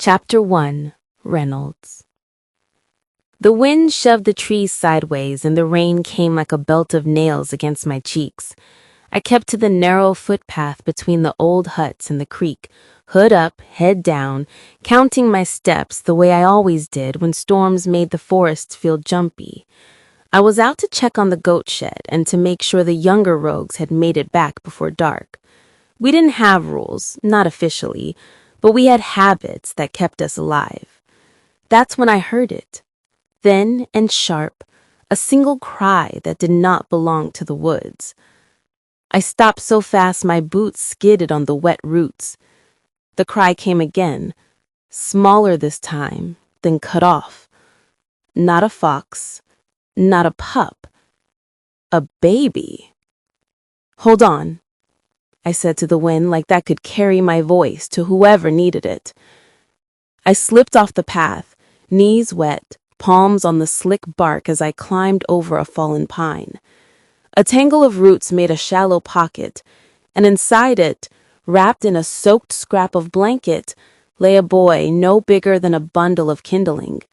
Chapter 1. Reynolds. The wind shoved the trees sideways and the rain came like a belt of nails against my cheeks. I kept to the narrow footpath between the old huts and the creek, hood up, head down, counting my steps the way I always did when storms made the forests feel jumpy. I was out to check on the goat shed and to make sure the younger rogues had made it back before dark. We didn't have rules, not officially, but we had habits that kept us alive. That's when I heard it. Thin and sharp, a single cry that did not belong to the woods. I stopped so fast my boots skidded on the wet roots. The cry came again, smaller this time, then cut off. Not a fox, not a pup, a baby. Hold on, I said to the wind like that could carry my voice to whoever needed it. I slipped off the path, knees wet, palms on the slick bark as I climbed over a fallen pine. A tangle of roots made a shallow pocket, and inside it, wrapped in a soaked scrap of blanket, lay a boy no bigger than a bundle of kindling.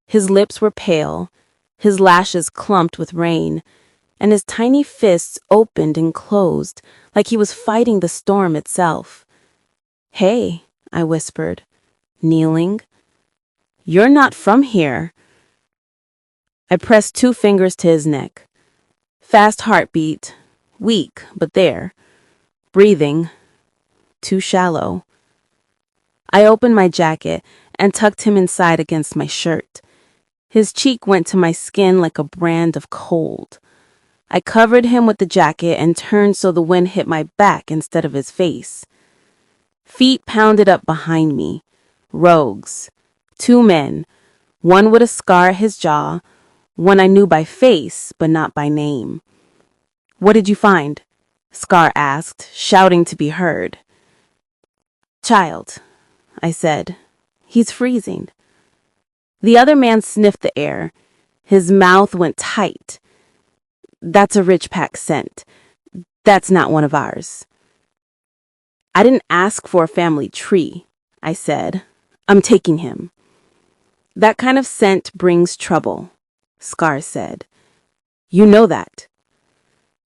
His lips were pale, his lashes clumped with rain, and his tiny fists opened and closed like he was fighting the storm itself. "Hey," I whispered, kneeling. "You're not from here." I pressed 2 fingers to his neck. Fast heartbeat, weak, but there. Breathing, too shallow. I opened my jacket and tucked him inside against my shirt. His cheek went to my skin like a brand of cold. I covered him with the jacket and turned so the wind hit my back instead of his face. Feet pounded up behind me. Rogues. 2 men. One with a scar at his jaw. One I knew by face, but not by name. "What did you find?" Scar asked, shouting to be heard. "Child," I said. "He's freezing." The other man sniffed the air. His mouth went tight. "That's a rich pack scent. That's not one of ours." "I didn't ask for a family tree," I said. "I'm taking him." "That kind of scent brings trouble," Scar said. "You know that."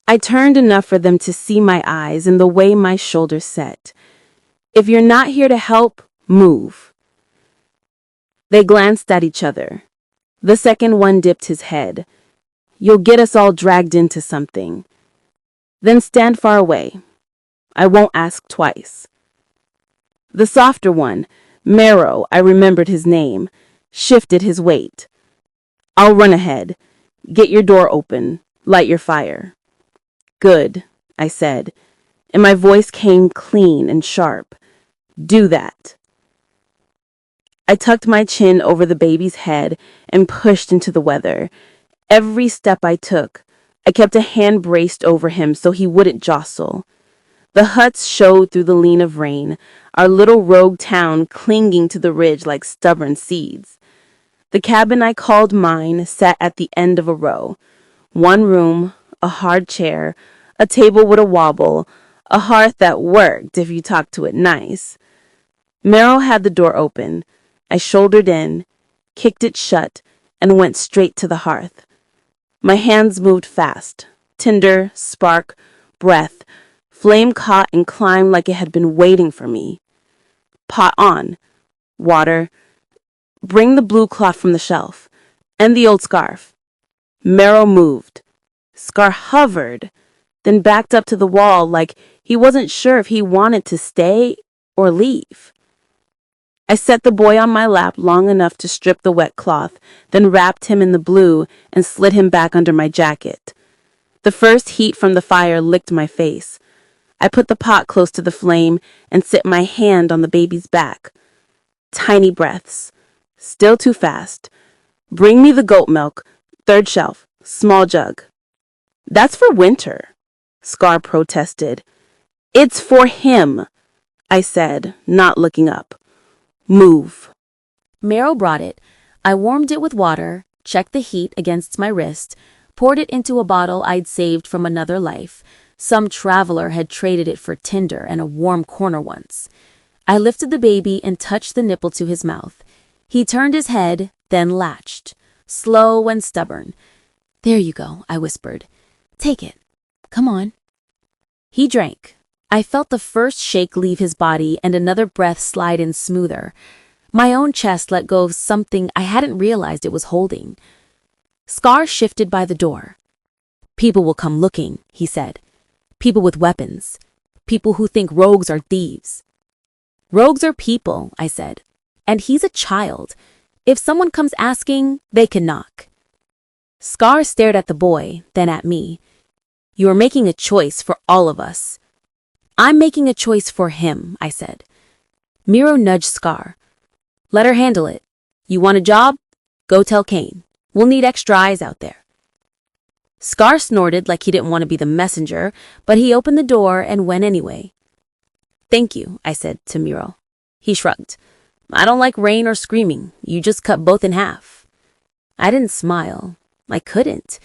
I turned enough for them to see my eyes and the way my shoulders set. "If you're not here to help, move." They glanced at each other. The second one dipped his head. "You'll get us all dragged into something. Then stand far away. I won't ask twice." The softer one, Marrow, I remembered his name, shifted his weight. "I'll run ahead. Get your door open. Light your fire." "Good," I said, and my voice came clean and sharp. "Do that." I tucked my chin over the baby's head and pushed into the weather. Every step I took, I kept a hand braced over him so he wouldn't jostle. The huts showed through the lean of rain, our little rogue town clinging to the ridge like stubborn seeds. The cabin I called mine sat at the end of a row. 1 room, a hard chair, a table with a wobble, a hearth that worked if you talked to it nice. Merrill had the door open. I shouldered in, kicked it shut, and went straight to the hearth. My hands moved fast. Tinder, spark, breath. Flame caught and climbed like it had been waiting for me. Pot on. Water. Bring the blue cloth from the shelf. And the old scarf. Merrill moved. Scar hovered, then backed up to the wall like he wasn't sure if he wanted to stay or leave. I set the boy on my lap long enough to strip the wet cloth, then wrapped him in the blue and slid him back under my jacket. The first heat from the fire licked my face. I put the pot close to the flame and set my hand on the baby's back. Tiny breaths. Still too fast. "Bring me the goat milk. 3rd shelf. Small jug." "That's for winter," Scar protested. "It's for him," I said, not looking up. "Move." Marrow brought it. I warmed it with water, checked the heat against my wrist, poured it into a bottle I'd saved from another life. Some traveler had traded it for tinder and a warm corner once. I lifted the baby and touched the nipple to his mouth. He turned his head, then latched, slow and stubborn. "There you go," I whispered. "Take it. Come on." He drank. I felt the first shake leave his body and another breath slide in smoother. My own chest let go of something I hadn't realized it was holding. Scar shifted by the door. "People will come looking," he said. "People with weapons. People who think rogues are thieves." "Rogues are people," I said. "And he's a child. If someone comes asking, they can knock." Scar stared at the boy, then at me. "You are making a choice for all of us." "I'm making a choice for him," I said. Miro nudged Scar. "Let her handle it. You want a job? Go tell Kane. We'll need extra eyes out there." Scar snorted like he didn't want to be the messenger, but he opened the door and went anyway. "Thank you," I said to Miro. He shrugged. "I don't like rain or screaming. You just cut both in half." I didn't smile. I couldn't.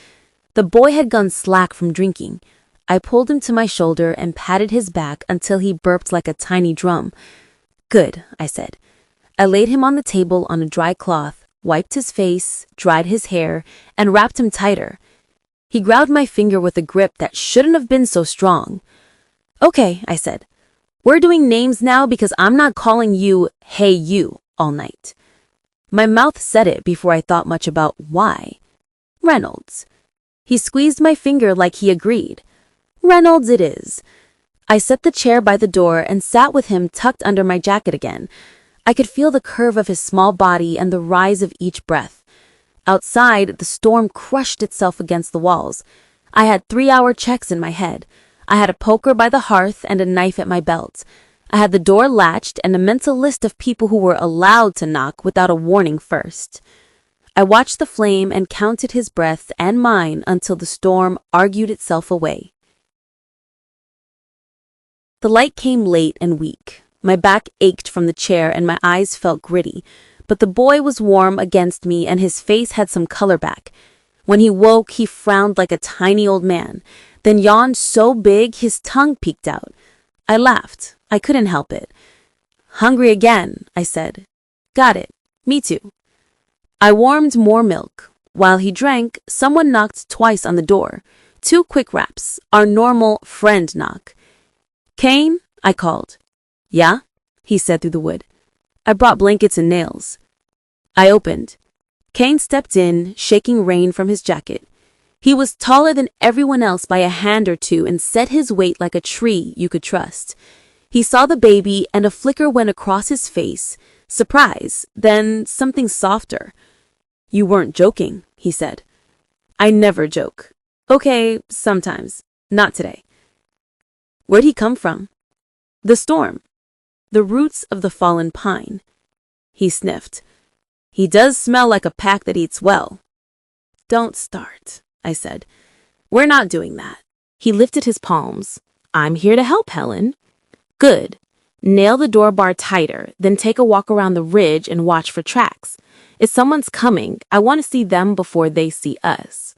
The boy had gone slack from drinking. I pulled him to my shoulder and patted his back until he burped like a tiny drum. "Good," I said. I laid him on the table on a dry cloth, wiped his face, dried his hair, and wrapped him tighter. He grabbed my finger with a grip that shouldn't have been so strong. "Okay," I said. "We're doing names now because I'm not calling you, hey you, all night." My mouth said it before I thought much about why. Reynolds. He squeezed my finger like he agreed. "Reynolds it is." I set the chair by the door and sat with him tucked under my jacket again. I could feel the curve of his small body and the rise of each breath. Outside, the storm crushed itself against the walls. I had 3-hour checks in my head. I had a poker by the hearth and a knife at my belt. I had the door latched and a mental list of people who were allowed to knock without a warning first. I watched the flame and counted his breath and mine until the storm argued itself away. The light came late and weak. My back ached from the chair and my eyes felt gritty, but the boy was warm against me and his face had some color back. When he woke, he frowned like a tiny old man, then yawned so big his tongue peeked out. I laughed. I couldn't help it. "Hungry again," I said. "Got it. Me too." I warmed more milk. While he drank, someone knocked twice on the door. 2 quick raps, our normal friend knock. "Kane?" I called. "Yeah?" he said through the wood. "I brought blankets and nails." I opened. Kane stepped in, shaking rain from his jacket. He was taller than everyone else by a hand or two and set his weight like a tree you could trust. He saw the baby and a flicker went across his face. Surprise, then something softer. "You weren't joking," he said. "I never joke." "Okay, sometimes. Not today." "Where'd he come from?" "The storm. The roots of the fallen pine." He sniffed. "He does smell like a pack that eats well." "Don't start," I said. "We're not doing that." He lifted his palms. "I'm here to help, Helen." "Good. Nail the door bar tighter, then take a walk around the ridge and watch for tracks. If someone's coming, I want to see them before they see us."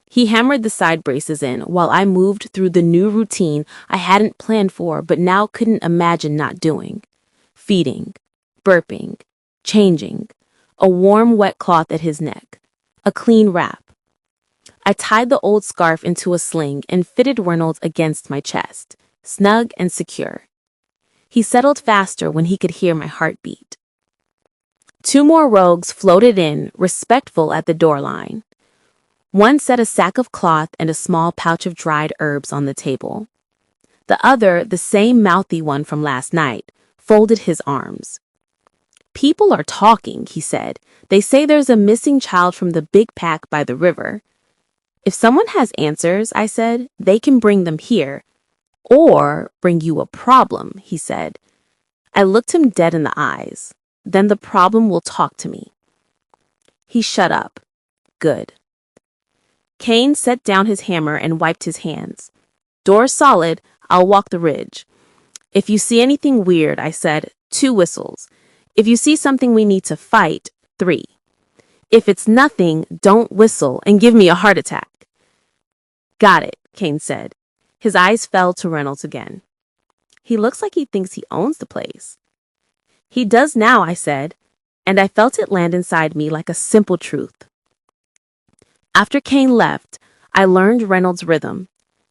He hammered the side braces in while I moved through the new routine I hadn't planned for but now couldn't imagine not doing. Feeding, burping, changing, a warm wet cloth at his neck, a clean wrap. I tied the old scarf into a sling and fitted Reynolds against my chest, snug and secure. He settled faster when he could hear my heartbeat. 2 more rogues floated in, respectful at the door line. One set a sack of cloth and a small pouch of dried herbs on the table. The other, the same mouthy one from last night, folded his arms. "People are talking," he said. "They say there's a missing child from the big pack by the river." "If someone has answers," I said, "they can bring them here. Or bring you a problem," he said. I looked him dead in the eyes. "Then the problem will talk to me." He shut up. Good. Kane set down his hammer and wiped his hands. "Door solid, I'll walk the ridge." "If you see anything weird," I said, 2 whistles. "If you see something we need to fight, 3. If it's nothing, don't whistle and give me a heart attack." "Got it," Kane said. His eyes fell to Reynolds again. He looks like he thinks he owns the place. He does now, I said, and I felt it land inside me like a simple truth. After Kane left, I learned Reynolds' rhythm.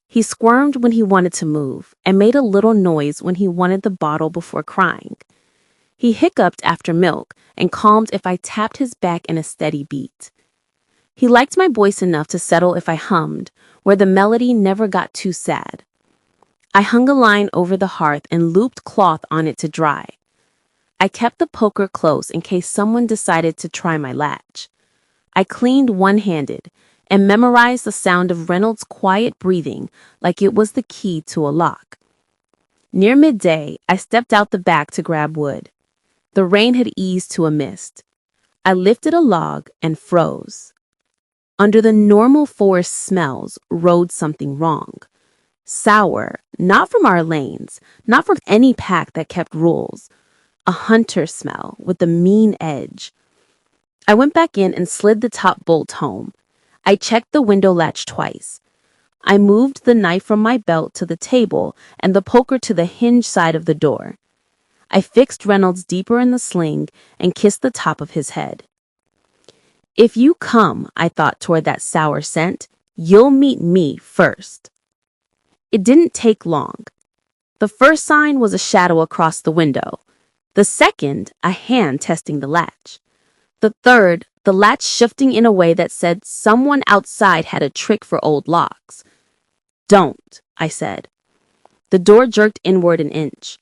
He squirmed when he wanted to move and made a little noise when he wanted the bottle before crying. He hiccuped after milk and calmed if I tapped his back in a steady beat. He liked my voice enough to settle if I hummed, where the melody never got too sad. I hung a line over the hearth and looped cloth on it to dry. I kept the poker close in case someone decided to try my latch. I cleaned one-handed and memorized the sound of Reynolds' quiet breathing like it was the key to a lock. Near midday, I stepped out the back to grab wood. The rain had eased to a mist. I lifted a log and froze. Under the normal forest smells rode something wrong. Sour, not from our lanes, not from any pack that kept rules. A hunter smell with a mean edge. I went back in and slid the top bolt home. I checked the window latch twice. I moved the knife from my belt to the table and the poker to the hinge side of the door. I fixed Reynolds deeper in the sling and kissed the top of his head. If you come, I thought toward that sour scent, you'll meet me first. It didn't take long. The first sign was a shadow across the window. The second, a hand testing the latch. The third, the latch shifting in a way that said someone outside had a trick for old locks. Don't, I said. The door jerked inward an inch.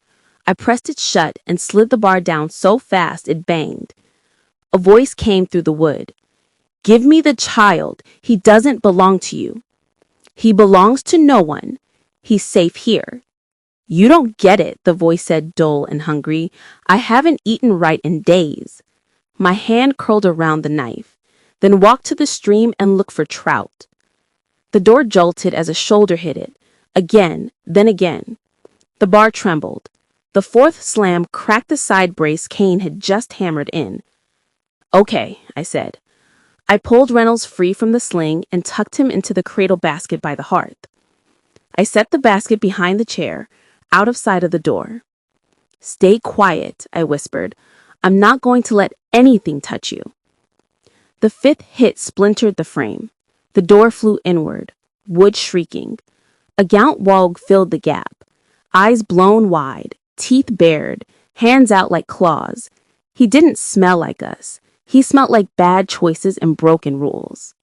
I pressed it shut and slid the bar down so fast it banged. A voice came through the wood. Give me the child. He doesn't belong to you. He belongs to no one. He's safe here. You don't get it, the voice said, dull and hungry. I haven't eaten right in days. My hand curled around the knife, then walked to the stream and looked for trout. The door jolted as a shoulder hit it. Again, then again. The bar trembled. The fourth slam cracked the side brace Kane had just hammered in. Okay, I said. I pulled Reynolds free from the sling and tucked him into the cradle basket by the hearth. I set the basket behind the chair, out of sight of the door. Stay quiet, I whispered. I'm not going to let anything touch you. The fifth hit splintered the frame. The door flew inward, wood shrieking. A gaunt wog filled the gap, eyes blown wide, teeth bared, hands out like claws. He didn't smell like us. He smelled like bad choices and broken rules.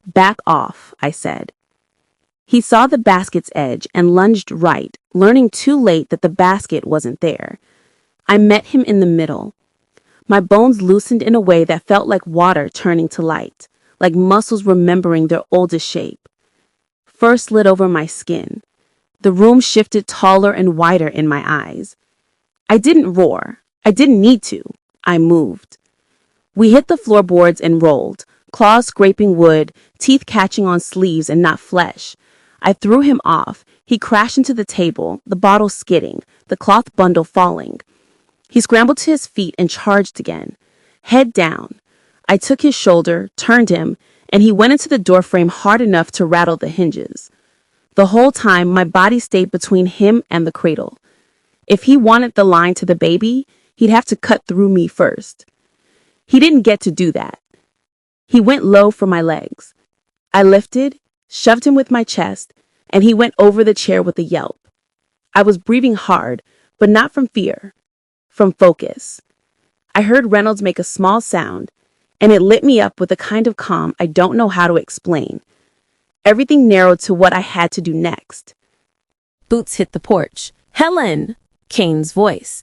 Back off, I said. He saw the basket's edge and lunged right, learning too late that the basket wasn't there. I met him in the middle. My bones loosened in a way that felt like water turning to light, like muscles remembering their oldest shape. Fur slid over my skin. The room shifted taller and wider in my eyes. I didn't roar. I didn't need to. I moved. We hit the floorboards and rolled, claws scraping wood, teeth catching on sleeves and not flesh. I threw him off. He crashed into the table, the bottle skidding, the cloth bundle falling. He scrambled to his feet and charged again. Head down. I took his shoulder, turned him, and he went into the doorframe hard enough to rattle the hinges. The whole time, my body stayed between him and the cradle. If he wanted the line to the baby, he'd have to cut through me first. He didn't get to do that. He went low for my legs. I lifted, shoved him with my chest, and he went over the chair with a yelp. I was breathing hard, but not from fear, from focus. I heard Reynolds make a small sound, and it lit me up with a kind of calm I don't know how to explain. Everything narrowed to what I had to do next. Boots hit the porch. Helen! Kane's voice.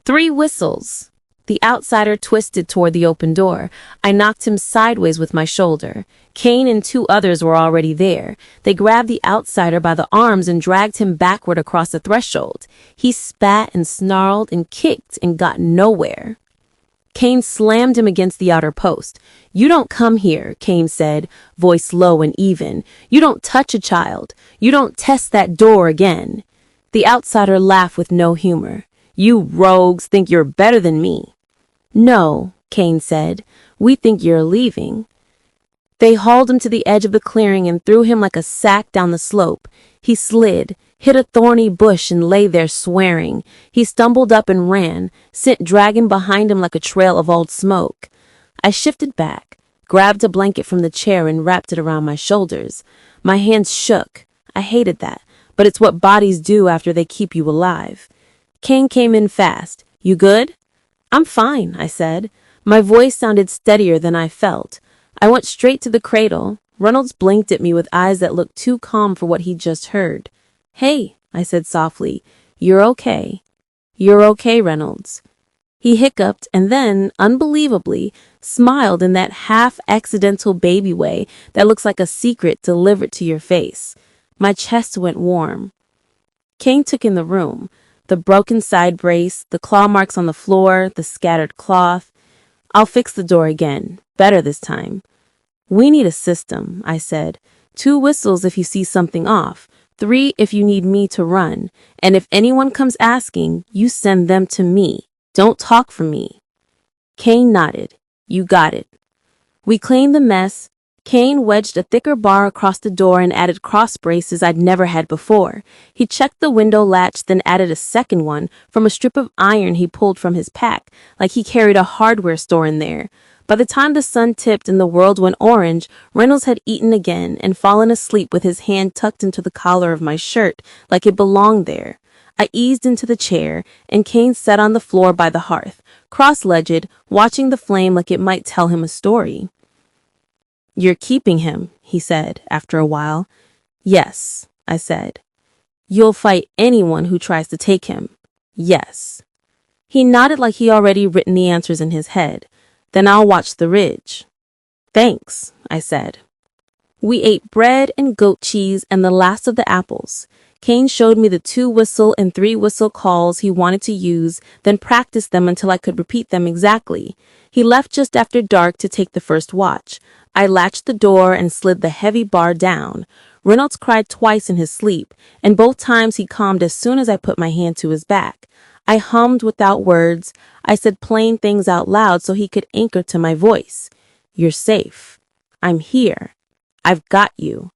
3 whistles. The outsider twisted toward the open door. I knocked him sideways with my shoulder. Kane and 2 others were already there. They grabbed the outsider by the arms and dragged him backward across the threshold. He spat and snarled and kicked and got nowhere. Kane slammed him against the outer post. You don't come here, Kane said, voice low and even. You don't touch a child. You don't test that door again. The outsider laughed with no humor. You rogues think you're better than me. No, Kane said. We think you're leaving. They hauled him to the edge of the clearing and threw him like a sack down the slope. He slid, hit a thorny bush and lay there swearing. He stumbled up and ran, scent dragging behind him like a trail of old smoke. I shifted back, grabbed a blanket from the chair and wrapped it around my shoulders. My hands shook. I hated that, but it's what bodies do after they keep you alive. Kane came in fast. "You good?" "I'm fine," I said. My voice sounded steadier than I felt. I went straight to the cradle. Reynolds blinked at me with eyes that looked too calm for what he'd just heard. "Hey," I said softly, "you're okay." "You're okay, Reynolds." He hiccuped and then, unbelievably, smiled in that half-accidental baby way that looks like a secret delivered to your face. My chest went warm. Kane took in the room. The broken side brace, the claw marks on the floor, the scattered cloth. "I'll fix the door again. Better this time." "We need a system," I said. "2 whistles if you see something off. 3 if you need me to run. And if anyone comes asking, you send them to me. Don't talk for me." Kane nodded. "You got it." We cleaned the mess. Kane wedged a thicker bar across the door and added cross braces I'd never had before. He checked the window latch, then added a second one from a strip of iron he pulled from his pack, like he carried a hardware store in there. By the time the sun tipped and the world went orange, Reynolds had eaten again and fallen asleep with his hand tucked into the collar of my shirt like it belonged there. I eased into the chair, and Kane sat on the floor by the hearth, cross-legged, watching the flame like it might tell him a story. "You're keeping him," he said after a while. "Yes," I said. "You'll fight anyone who tries to take him." "Yes." He nodded like he already written the answers in his head. "Then I'll watch the ridge." "Thanks," I said. We ate bread and goat cheese and the last of the apples. Kane showed me the 2-whistle and 3-whistle calls he wanted to use, then practiced them until I could repeat them exactly. He left just after dark to take the first watch. I latched the door and slid the heavy bar down. Reynolds cried twice in his sleep, and both times he calmed as soon as I put my hand to his back. I hummed without words. I said plain things out loud so he could anchor to my voice. "You're safe. I'm here. I've got you."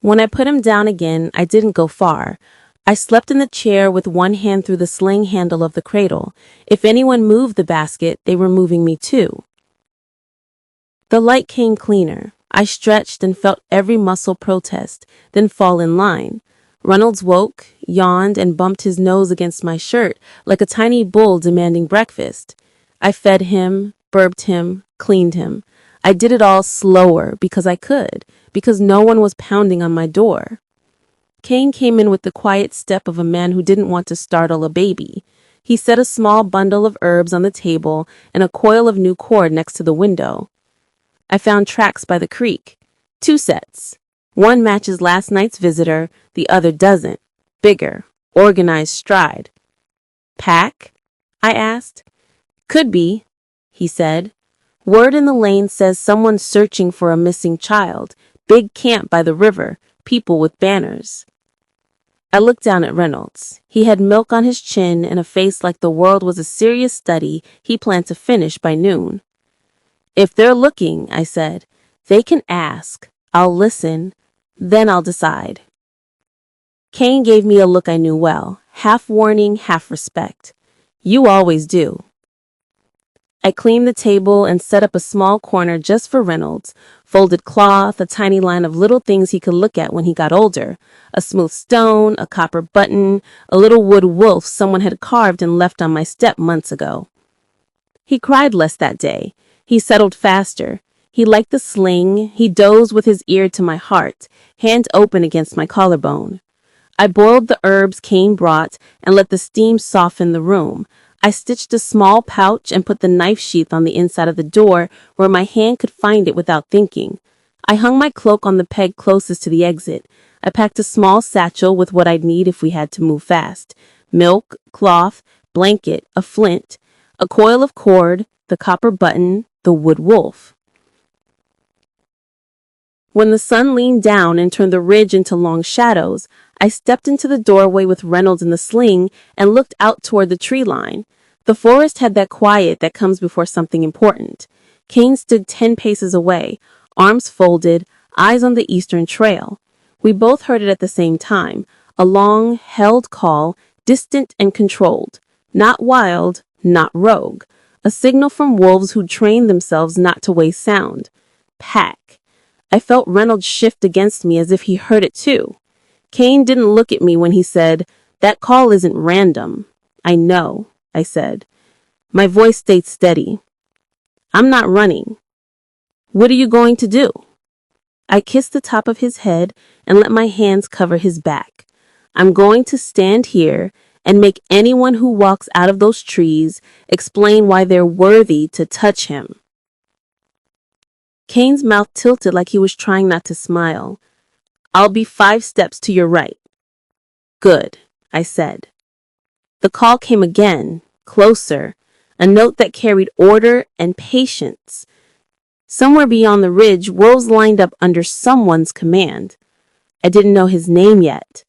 When I put him down again, I didn't go far. I slept in the chair with one hand through the sling handle of the cradle. If anyone moved the basket, they were moving me too. The light came cleaner. I stretched and felt every muscle protest, then fall in line. Reynolds woke, yawned, and bumped his nose against my shirt like a tiny bull demanding breakfast. I fed him, burped him, cleaned him. I did it all slower because I could, because no one was pounding on my door. Kane came in with the quiet step of a man who didn't want to startle a baby. He set a small bundle of herbs on the table and a coil of new cord next to the window. I found tracks by the creek. 2 sets. One matches last night's visitor, the other doesn't. Bigger, organized stride. "Pack?" I asked. "Could be," he said. "Word in the lane says someone's searching for a missing child. Big camp by the river, people with banners." I looked down at Reynolds. He had milk on his chin and a face like the world was a serious study he planned to finish by noon. "If they're looking," I said, "they can ask. I'll listen. Then I'll decide." Kane gave me a look I knew well, half warning, half respect. "You always do." I cleaned the table and set up a small corner just for Reynolds, folded cloth, a tiny line of little things he could look at when he got older, a smooth stone, a copper button, a little wood wolf someone had carved and left on my step months ago. He cried less that day. He settled faster. He liked the sling. He dozed with his ear to my heart, hand open against my collarbone. I boiled the herbs Kane brought and let the steam soften the room. I stitched a small pouch and put the knife sheath on the inside of the door where my hand could find it without thinking. I hung my cloak on the peg closest to the exit. I packed a small satchel with what I'd need if we had to move fast. Milk, cloth, blanket, a flint, a coil of cord, the copper button, the wood wolf. When the sun leaned down and turned the ridge into long shadows, I stepped into the doorway with Reynolds in the sling and looked out toward the tree line. The forest had that quiet that comes before something important. Kane stood 10 paces away, arms folded, eyes on the eastern trail. We both heard it at the same time, A long, held call, distant and controlled. Not wild, not rogue. A signal from wolves who trained themselves not to waste sound. Pack. I felt Reynolds shift against me as if he heard it too. Kane didn't look at me when he said, "That call isn't random." "I know," I said. My voice stayed steady. "I'm not running." "What are you going to do?" I kissed the top of his head and let my hands cover his back. "I'm going to stand here and make anyone who walks out of those trees explain why they're worthy to touch him." Kane's mouth tilted like he was trying not to smile. "I'll be 5 steps to your right." "Good," I said. The call came again, closer, a note that carried order and patience. Somewhere beyond the ridge, wolves lined up under someone's command. I didn't know his name yet.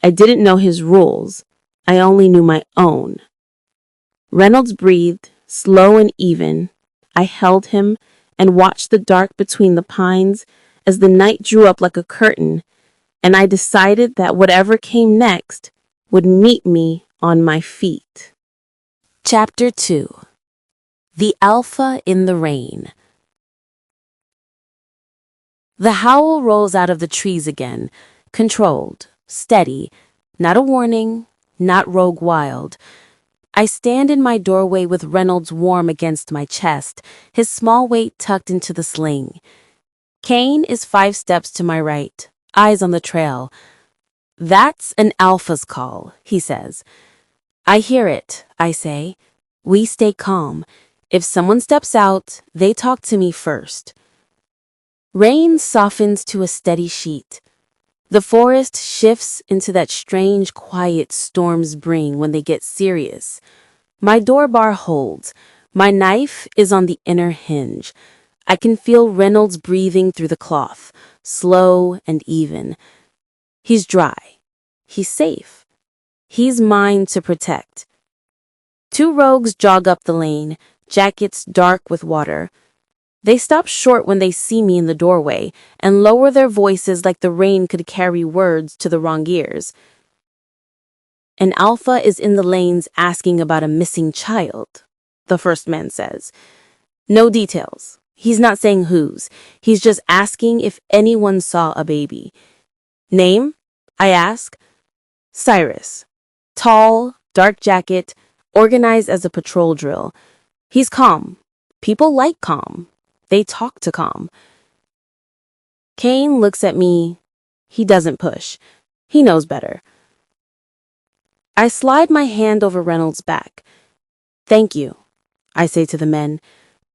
I didn't know his rules. I only knew my own. Reynolds breathed, slow and even. I held him and watched the dark between the pines as the night drew up like a curtain, and I decided that whatever came next would meet me on my feet. Chapter 2. The Alpha in the Rain. The howl rolls out of the trees again, controlled, steady, not a warning, not rogue wild. I stand in my doorway with Reynolds warm against my chest, his small weight tucked into the sling. Kane is 5 steps to my right, eyes on the trail. "That's an alpha's call," he says. "I hear it," I say. We stay calm. If someone steps out, they talk to me first. Rain softens to a steady sheet. The forest shifts into that strange quiet storms bring when they get serious. My door bar holds. My knife is on the inner hinge. I can feel Reynolds breathing through the cloth, slow and even. He's dry. He's safe. He's mine to protect. 2 rogues jog up the lane, jackets dark with water. They stop short when they see me in the doorway and lower their voices like the rain could carry words to the wrong ears. "An alpha is in the lanes asking about a missing child," the first man says. No details. He's not saying whose. He's just asking if anyone saw a baby. "Name?" I ask. "Cyrus." Tall, dark jacket, organized as a patrol drill. He's calm. People like calm. They talk to calm. Kane looks at me. He doesn't push. He knows better. I slide my hand over Reynolds' back. "Thank you," I say to the men.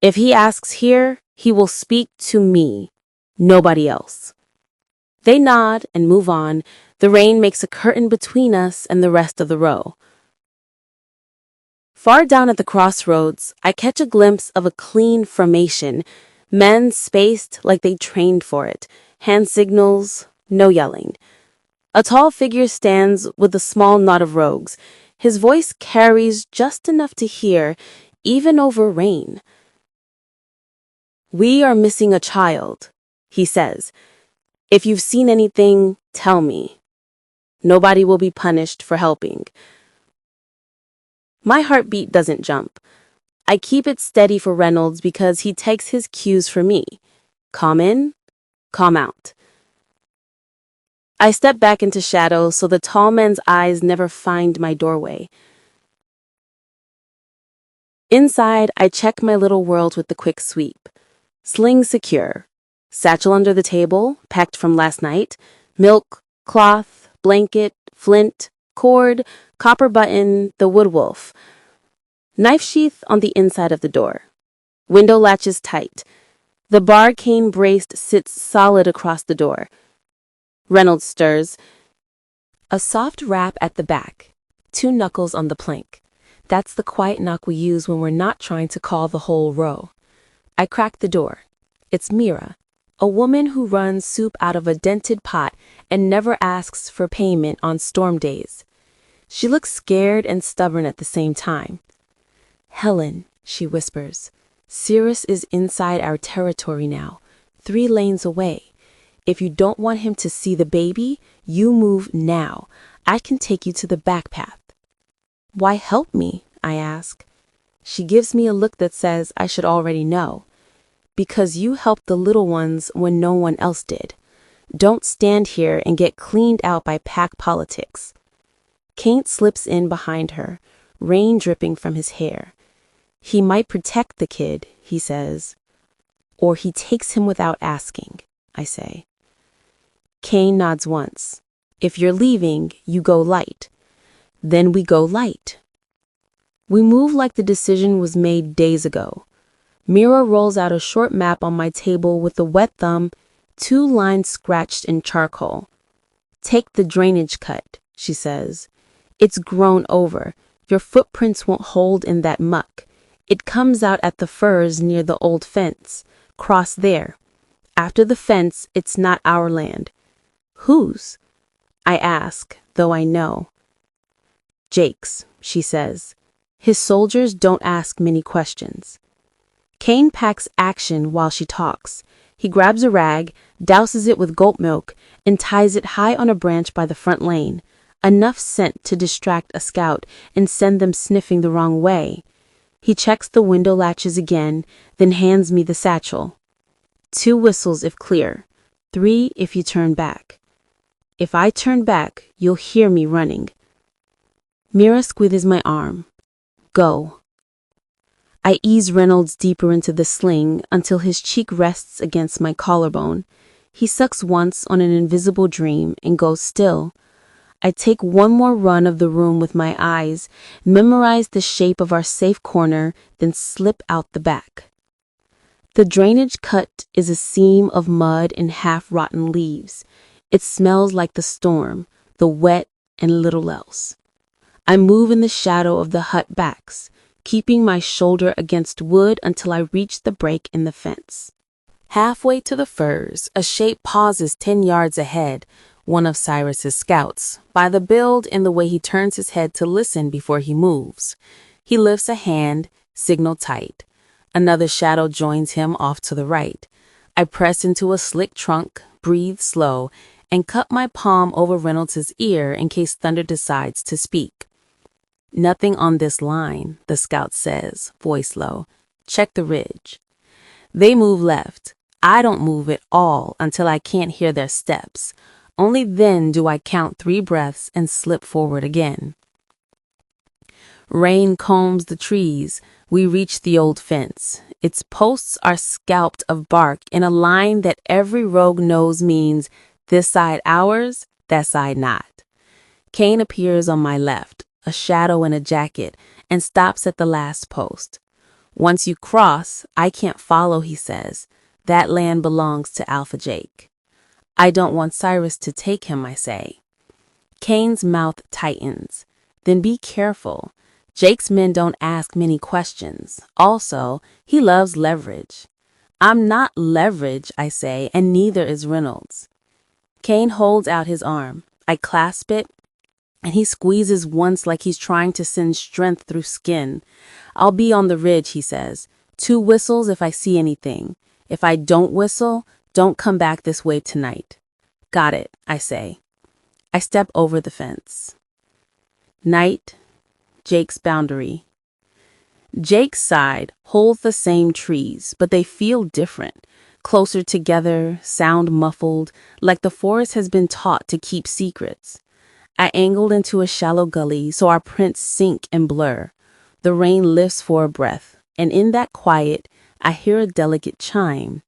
"If he asks here, he will speak to me, nobody else." They nod and move on. The rain makes a curtain between us and the rest of the row. Far down at the crossroads, I catch a glimpse of a clean formation, men spaced like they trained for it, hand signals, no yelling. A tall figure stands with a small knot of rogues. His voice carries just enough to hear, even over rain. "We are missing a child," he says. "If you've seen anything, tell me. Nobody will be punished for helping." My heartbeat doesn't jump. I keep it steady for Reynolds because he takes his cues for me. Calm in, calm out. I step back into shadow so the tall man's eyes never find my doorway. Inside, I check my little world with the quick sweep. Sling secure. Satchel under the table, packed from last night. Milk, cloth, blanket, flint, cord, copper button, the Werewolf. Knife sheath on the inside of the door. Window latches tight. The bar cane braced sits solid across the door. Reynolds stirs. A soft rap at the back. 2 knuckles on the plank. That's the quiet knock we use when we're not trying to call the whole row. I crack the door. It's Mira, a woman who runs soup out of a dented pot and never asks for payment on storm days. She looks scared and stubborn at the same time. "Helen," she whispers, "Cyrus is inside our territory now, 3 lanes away. If you don't want him to see the baby, you move now. I can take you to the back path. Why help me? I ask. She gives me a look that says I should already know. Because you helped the little ones when no one else did. Don't stand here and get cleaned out by pack politics. Kane slips in behind her, rain dripping from his hair. He might protect the kid, he says. Or he takes him without asking, I say. Kane nods once. If you're leaving, you go light. Then we go light. We move like the decision was made days ago. Mira rolls out a short map on my table with a wet thumb, 2 lines scratched in charcoal. Take the drainage cut, she says. It's grown over. Your footprints won't hold in that muck. It comes out at the firs near the old fence. Cross there. After the fence, it's not our land. Whose? I ask, though I know. Jake's, she says. His soldiers don't ask many questions. Kane packs action while she talks. He grabs a rag, douses it with goat milk, and ties it high on a branch by the front lane. Enough scent to distract a scout and send them sniffing the wrong way. He checks the window latches again, then hands me the satchel. 2 whistles if clear, 3 if you turn back. If I turn back, you'll hear me running. Mira squeezes my arm. Go. I ease Reynolds deeper into the sling until his cheek rests against my collarbone. He sucks once on an invisible dream and goes still. I take one more run of the room with my eyes, memorize the shape of our safe corner, then slip out the back. The drainage cut is a seam of mud and half-rotten leaves. It smells like the storm, the wet, and little else. I move in the shadow of the hut backs, keeping my shoulder against wood until I reach the break in the fence. Halfway to the firs, a shape pauses 10 yards ahead, one of Cyrus's scouts, by the build and the way he turns his head to listen before he moves. He lifts a hand, signal tight. Another shadow joins him off to the right. I press into a slick trunk, breathe slow, and cut my palm over Reynolds' ear in case Thunder decides to speak. Nothing on this line, the scout says, voice low. Check the ridge. They move left. I don't move at all until I can't hear their steps. Only then do I count 3 breaths and slip forward again. Rain combs the trees. We reach the old fence. Its posts are scalped of bark in a line that every rogue knows means this side ours, that side not. Kane appears on my left, a shadow in a jacket, and stops at the last post. Once you cross, I can't follow, he says. That land belongs to Alpha Jake. I don't want Cyrus to take him, I say. Kane's mouth tightens. Then be careful. Jake's men don't ask many questions. Also, he loves leverage. I'm not leverage, I say, and neither is Reynolds. Kane holds out his arm. I clasp it, and he squeezes once like he's trying to send strength through skin. I'll be on the ridge, he says. 2 whistles if I see anything. If I don't whistle, don't come back this way tonight. Got it, I say. I step over the fence. Night, Jake's boundary. Jake's side holds the same trees, but they feel different. Closer together, sound muffled, like the forest has been taught to keep secrets. I angled into a shallow gully so our prints sink and blur. The rain lifts for a breath, and in that quiet, I hear a delicate chime.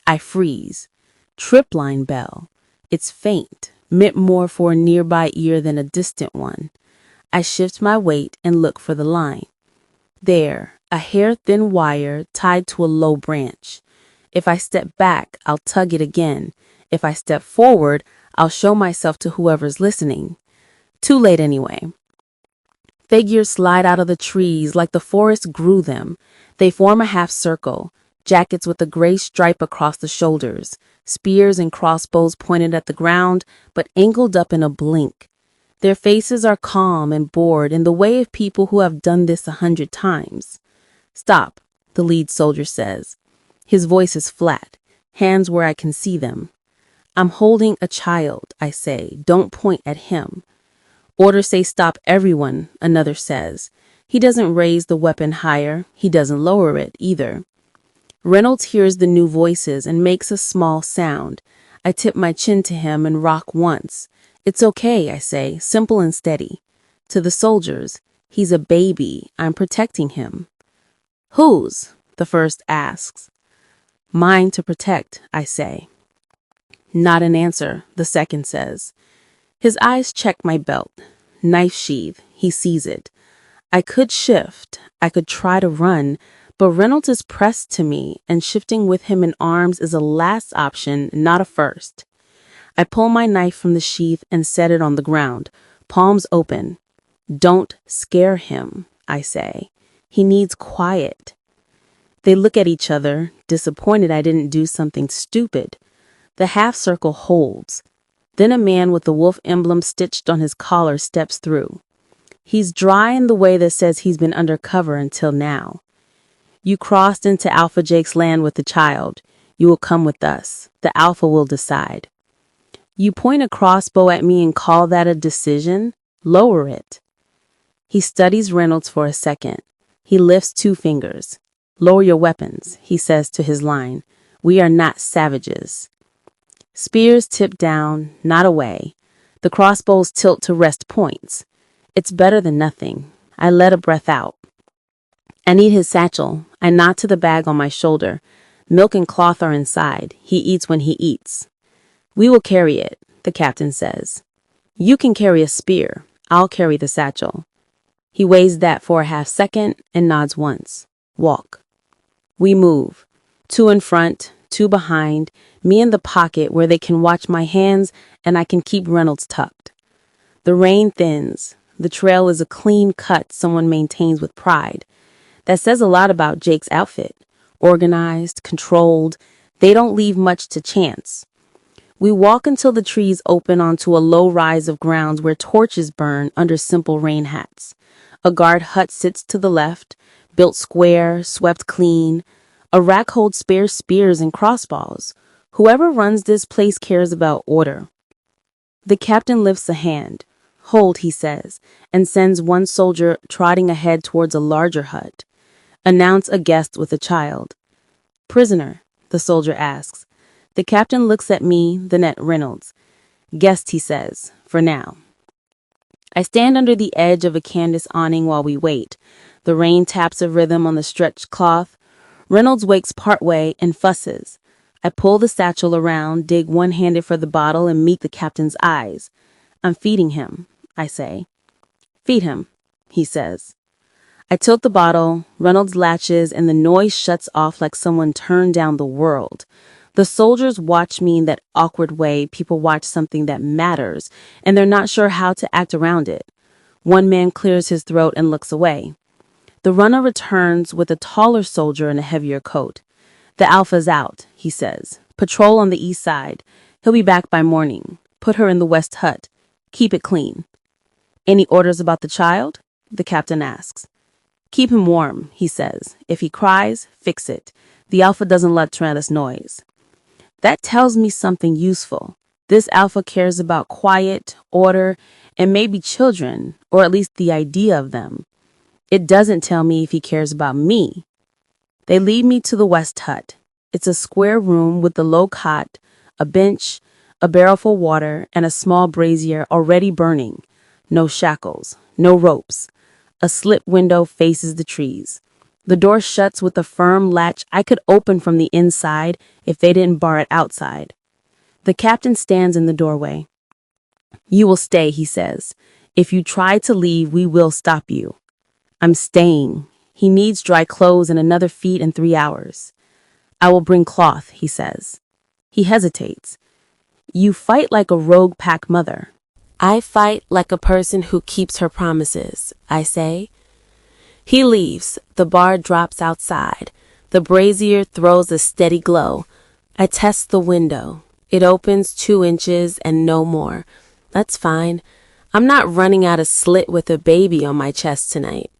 I freeze. Tripline bell. It's faint, meant more for a nearby ear than a distant one. I shift my weight and look for the line. There, a hair-thin wire tied to a low branch. If I step back, I'll tug it again. If I step forward, I'll show myself to whoever's listening. Too late anyway. Figures slide out of the trees like the forest grew them. They form a half circle, jackets with a gray stripe across the shoulders, spears and crossbows pointed at the ground, but angled up in a blink. Their faces are calm and bored in the way of people who have done this 100 times. Stop, the lead soldier says. His voice is flat, hands where I can see them. I'm holding a child, I say. Don't point at him. Orders say stop everyone, another says. He doesn't raise the weapon higher. He doesn't lower it either. Reynolds hears the new voices and makes a small sound. I tip my chin to him and rock once. It's okay, I say, simple and steady. To the soldiers, he's a baby. I'm protecting him. Whose? The first asks. Mine to protect, I say. Not an answer, the second says. His eyes check my belt. Knife sheath, he sees it. I could shift, I could try to run, but Reynolds is pressed to me, and shifting with him in arms is a last option, not a first. I pull my knife from the sheath and set it on the ground, palms open. Don't scare him, I say. He needs quiet. They look at each other, disappointed I didn't do something stupid. The half circle holds. Then a man with the wolf emblem stitched on his collar steps through. He's dry in the way that says he's been undercover until now. You crossed into Alpha Jake's land with the child. You will come with us. The Alpha will decide. You point a crossbow at me and call that a decision? Lower it. He studies Reynolds for a second. He lifts 2 fingers. Lower your weapons, he says to his line. We are not savages. Spears tip down, not away. The crossbows tilt to rest points. It's better than nothing. I let a breath out. I need his satchel. I nod to the bag on my shoulder. Milk and cloth are inside. He eats when he eats. We will carry it, the captain says. You can carry a spear. I'll carry the satchel. He weighs that for a half second and nods once. Walk. We move. 2 in front, 2 behind, me in the pocket where they can watch my hands and I can keep Reynolds tucked. The rain thins. The trail is a clean cut someone maintains with pride. That says a lot about Jake's outfit. Organized, controlled. They don't leave much to chance. We walk until the trees open onto a low rise of grounds where torches burn under simple rain hats. A guard hut sits to the left, built square, swept clean. A rack holds spare spears and crossbows. Whoever runs this place cares about order. The captain lifts a hand. Hold, he says, and sends one soldier trotting ahead towards a larger hut. Announce a guest with a child. Prisoner, the soldier asks. The captain looks at me, then at Reynolds. Guest, he says, for now. I stand under the edge of a canvas awning while we wait. The rain taps a rhythm on the stretched cloth. Reynolds wakes partway and fusses. I pull the satchel around, dig one-handed for the bottle, and meet the captain's eyes. I'm feeding him, I say. Feed him, he says. I tilt the bottle, Reynolds latches, and the noise shuts off like someone turned down the world. The soldiers watch me in that awkward way people watch something that matters, and they're not sure how to act around it. One man clears his throat and looks away. The runner returns with a taller soldier in a heavier coat. The Alpha's out, he says. Patrol on the east side. He'll be back by morning. Put her in the west hut. Keep it clean. Any orders about the child? The captain asks. Keep him warm, he says. If he cries, fix it. The Alpha doesn't let tremendous noise. That tells me something useful. This Alpha cares about quiet, order, and maybe children, or at least the idea of them. It doesn't tell me if he cares about me. They lead me to the west hut. It's a square room with a low cot, a bench, a barrel full of water, and a small brazier already burning. No shackles, no ropes. A slit window faces the trees. The door shuts with a firm latch I could open from the inside if they didn't bar it outside. The captain stands in the doorway. You will stay, he says. If you try to leave, we will stop you. I'm staying. He needs dry clothes and another feed in 3 hours. I will bring cloth, he says. He hesitates. You fight like a rogue pack mother. I fight like a person who keeps her promises, I say. He leaves. The bar drops outside. The brazier throws a steady glow. I test the window. It opens 2 inches and no more. That's fine. I'm not running out a slit with a baby on my chest tonight.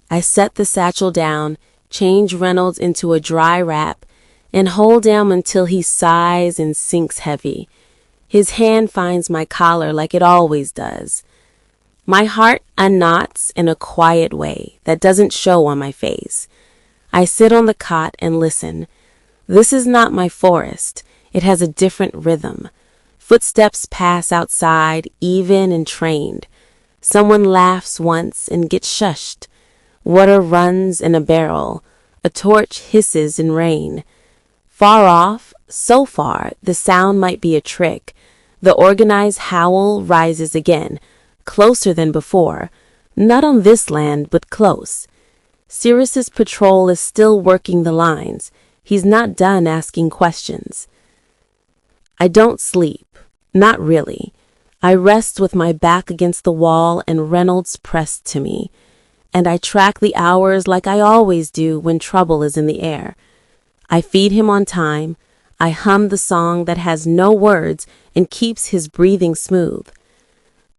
I set the satchel down, change Reynolds into a dry wrap, and hold him until he sighs and sinks heavy. His hand finds my collar like it always does. My heart unknots in a quiet way that doesn't show on my face. I sit on the cot and listen. This is not my forest. It has a different rhythm. Footsteps pass outside, even and trained. Someone laughs once and gets shushed. Water runs in a barrel. A torch hisses in rain. Far off, so far, the sound might be a trick. The organized howl rises again, closer than before. Not on this land, but close. Sirius's patrol is still working the lines. He's not done asking questions. I don't sleep. Not really. I rest with my back against the wall and Reynolds pressed to me. And I track the hours like I always do when trouble is in the air. I feed him on time. I hum the song that has no words and keeps his breathing smooth.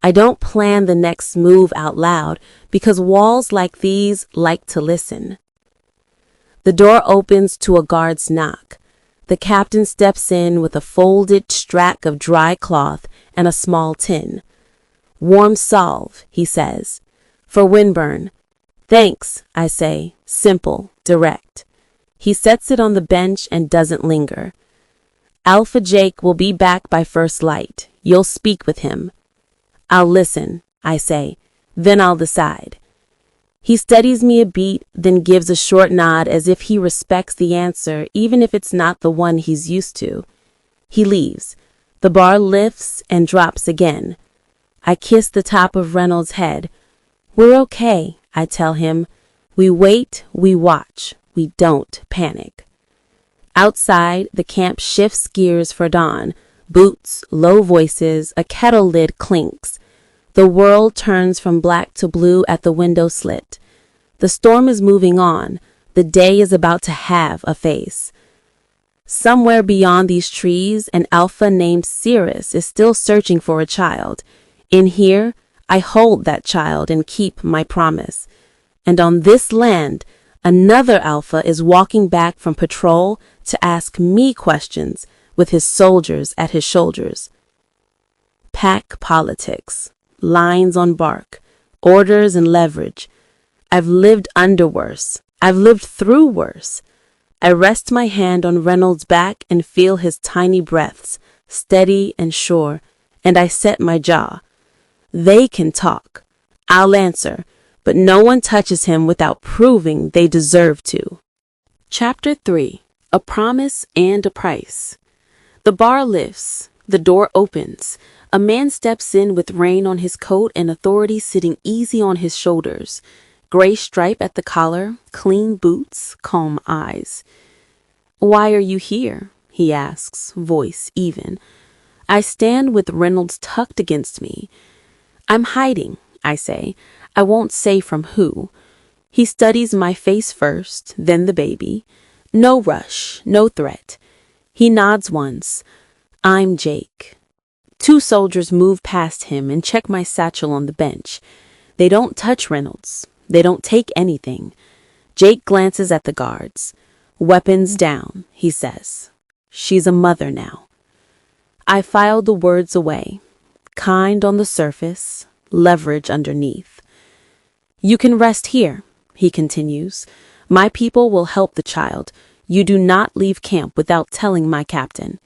I don't plan the next move out loud because walls like these like to listen. The door opens to a guard's knock. The captain steps in with a folded strack of dry cloth and a small tin. "Warm salve," he says. "For windburn." "Thanks," I say, simple, direct. He sets it on the bench and doesn't linger. "Alpha Jake will be back by first light. You'll speak with him." "I'll listen," I say, "then I'll decide." He studies me a beat, then gives a short nod as if he respects the answer, even if it's not the one he's used to. He leaves. The bar lifts and drops again. I kiss the top of Reynolds' head. "We're okay," I tell him. "We wait, we watch, we don't panic." Outside, the camp shifts gears for dawn. Boots, low voices, a kettle lid clinks. The world turns from black to blue at the window slit. The storm is moving on. The day is about to have a face. Somewhere beyond these trees, an alpha named Sirius is still searching for a child. In here, I hold that child and keep my promise. And on this land, another alpha is walking back from patrol to ask me questions with his soldiers at his shoulders. Pack politics, lines on bark, orders and leverage. I've lived under worse. I've lived through worse. I rest my hand on Reynolds' back and feel his tiny breaths, steady and sure, and I set my jaw. They can talk. I'll answer, but no one touches him without proving they deserve to. Chapter 3. A Promise and a Price. The bar lifts. The door opens. A man steps in with rain on his coat and authority sitting easy on his shoulders. Gray stripe at the collar, clean boots, calm eyes. "Why are you here?" he asks, voice even. I stand with Reynolds tucked against me. "I'm hiding," I say. I won't say from who. He studies my face first, then the baby. No rush, no threat. He nods once. "I'm Jake." 2 soldiers move past him and check my satchel on the bench. They don't touch Reynolds. They don't take anything. Jake glances at the guards. "Weapons down," he says. "She's a mother now." I file the words away. Kind on the surface, leverage underneath. "You can rest here," he continues. "My people will help the child. You do not leave camp without telling my captain."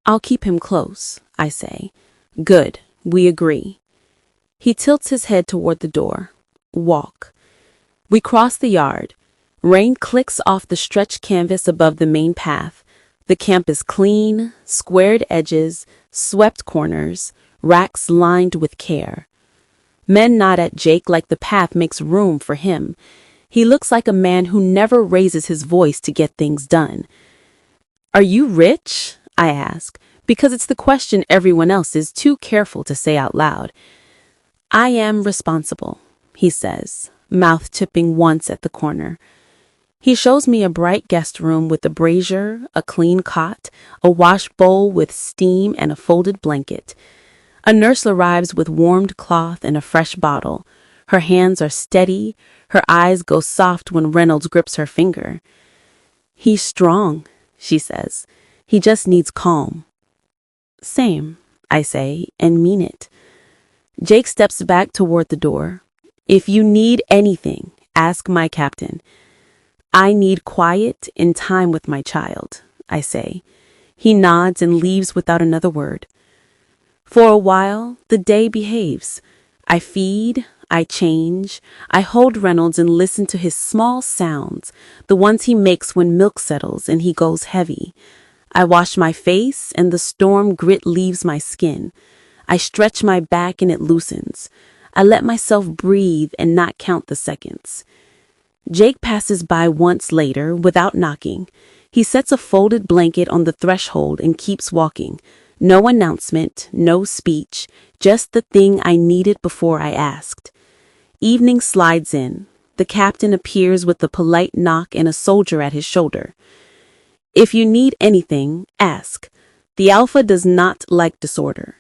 "I'll keep him close," I say. "Good, we agree." He tilts his head toward the door. Walk. We cross the yard. Rain clicks off the stretched canvas above the main path. The camp is clean, squared edges, swept corners, racks lined with care. Men nod at Jake like the path makes room for him. He looks like a man who never raises his voice to get things done. "Are you rich?" I ask, because it's the question everyone else is too careful to say out loud. "I am responsible," he says, mouth tipping once at the corner. He shows me a bright guest room with a brazier, a clean cot, a wash bowl with steam and a folded blanket. A nurse arrives with warmed cloth and a fresh bottle. Her hands are steady. Her eyes go soft when Reynolds grips her finger. "He's strong," she says. "He just needs calm." "Same," I say, and mean it. Jake steps back toward the door. If you need anything, ask my captain. I need quiet and time with my child, I say. He nods and leaves without another word. For a while, the day behaves. I feed, I change, I hold Reynolds and listen to his small sounds, the ones he makes when milk settles and he goes heavy. I wash my face and the storm grit leaves my skin. I stretch my back and it loosens. I let myself breathe and not count the seconds. Jake passes by once later without knocking. He sets a folded blanket on the threshold and keeps walking. No announcement, no speech, just the thing I needed before I asked. Evening slides in. The captain appears with a polite knock and a soldier at his shoulder. If you need anything, ask. The Alpha does not like disorder.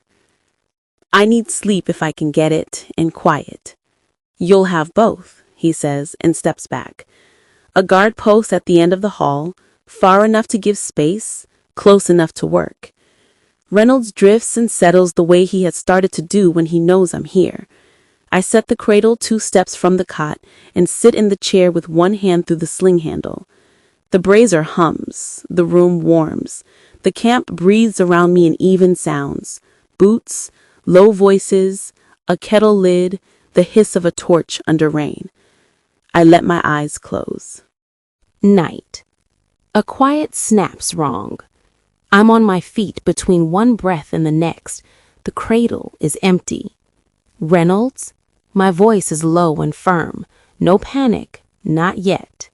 I need sleep if I can get it, and quiet. You'll have both, he says, and steps back. A guard post at the end of the hall, far enough to give space, close enough to work. Reynolds drifts and settles the way he has started to do when he knows I'm here. I set the cradle 2 steps from the cot and sit in the chair with one hand through the sling handle. The brazier hums, the room warms. The camp breathes around me in even sounds. Boots, low voices, a kettle lid, the hiss of a torch under rain. I let my eyes close. Night. A quiet snaps wrong. I'm on my feet between one breath and the next. The cradle is empty. Reynolds? My voice is low and firm. No panic, not yet.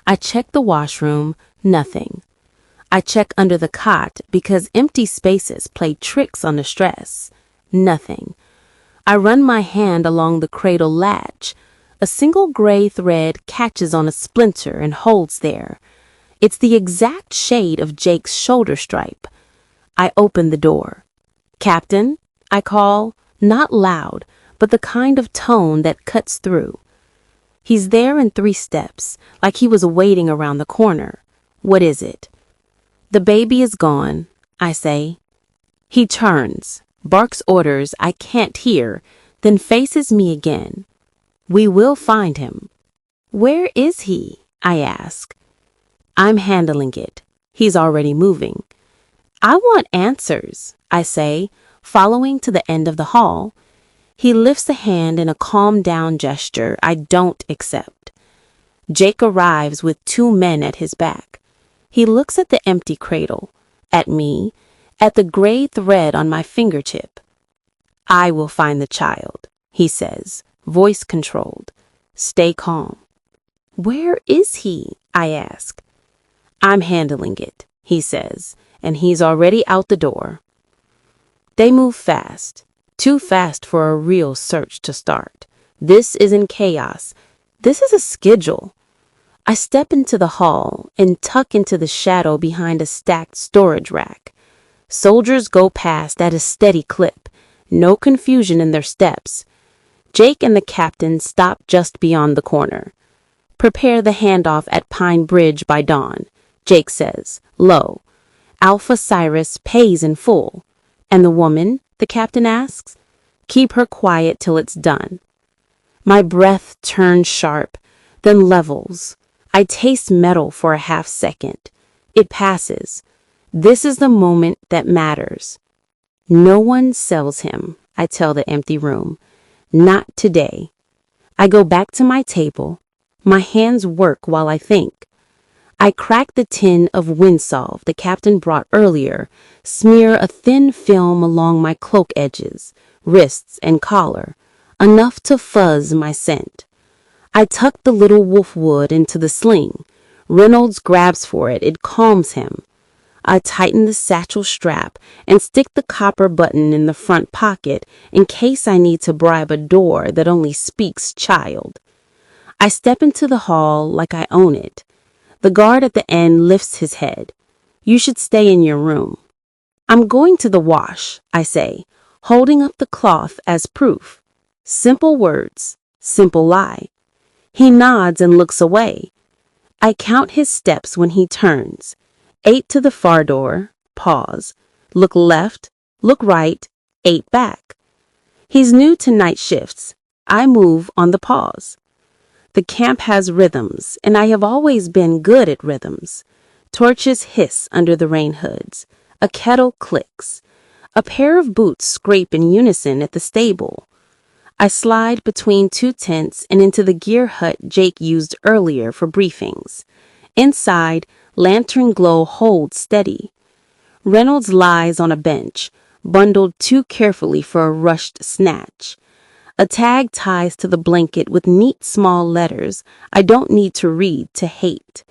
I check the washroom, nothing. I check under the cot because empty spaces play tricks on the stress. Nothing. I run my hand along the cradle latch. A single gray thread catches on a splinter and holds there. It's the exact shade of Jake's shoulder stripe. I open the door. Captain, I call, not loud, but the kind of tone that cuts through. He's there in 3 steps, like he was waiting around the corner. What is it? The baby is gone, I say. He turns, barks orders I can't hear, then faces me again. We will find him. Where is he? I ask. I'm handling it. He's already moving. I want answers, I say, following to the end of the hall. He lifts a hand in a calm down gesture I don't accept. Jake arrives with 2 men at his back. He looks at the empty cradle, at me, at the gray thread on my fingertip. I will find the child, he says, voice controlled. Stay calm. Where is he? I ask. I'm handling it, he says, and he's already out the door. They move fast, too fast for a real search to start. This isn't chaos. This is a schedule. I step into the hall and tuck into the shadow behind a stacked storage rack. Soldiers go past at a steady clip, no confusion in their steps. Jake and the captain stop just beyond the corner. Prepare the handoff at Pine Bridge by dawn, Jake says, low. Alpha Cyrus pays in full. And the woman, the captain asks? Keep her quiet till it's done. My breath turns sharp, then levels. I taste metal for a half second. It passes. This is the moment that matters. No one sells him, I tell the empty room. Not today. I go back to my table. My hands work while I think. I crack the tin of Winsolve the captain brought earlier, smear a thin film along my cloak edges, wrists, and collar, enough to fuzz my scent. I tuck the little wolfwood into the sling. Reynolds grabs for it. It calms him. I tighten the satchel strap and stick the copper button in the front pocket in case I need to bribe a door that only speaks child. I step into the hall like I own it. The guard at the end lifts his head. You should stay in your room. I'm going to the wash, I say, holding up the cloth as proof. Simple words, simple lie. He nods and looks away. I count his steps when he turns. 8 to the far door, pause, look left, look right, 8 back. He's new to night shifts. I move on the pause. The camp has rhythms, and I have always been good at rhythms. Torches hiss under the rain hoods. A kettle clicks. A pair of boots scrape in unison at the stable. I slide between two tents and into the gear hut Jake used earlier for briefings. Inside, lantern glow holds steady. Reynolds lies on a bench, bundled too carefully for a rushed snatch. A tag ties to the blanket with neat small letters I don't need to read to hate.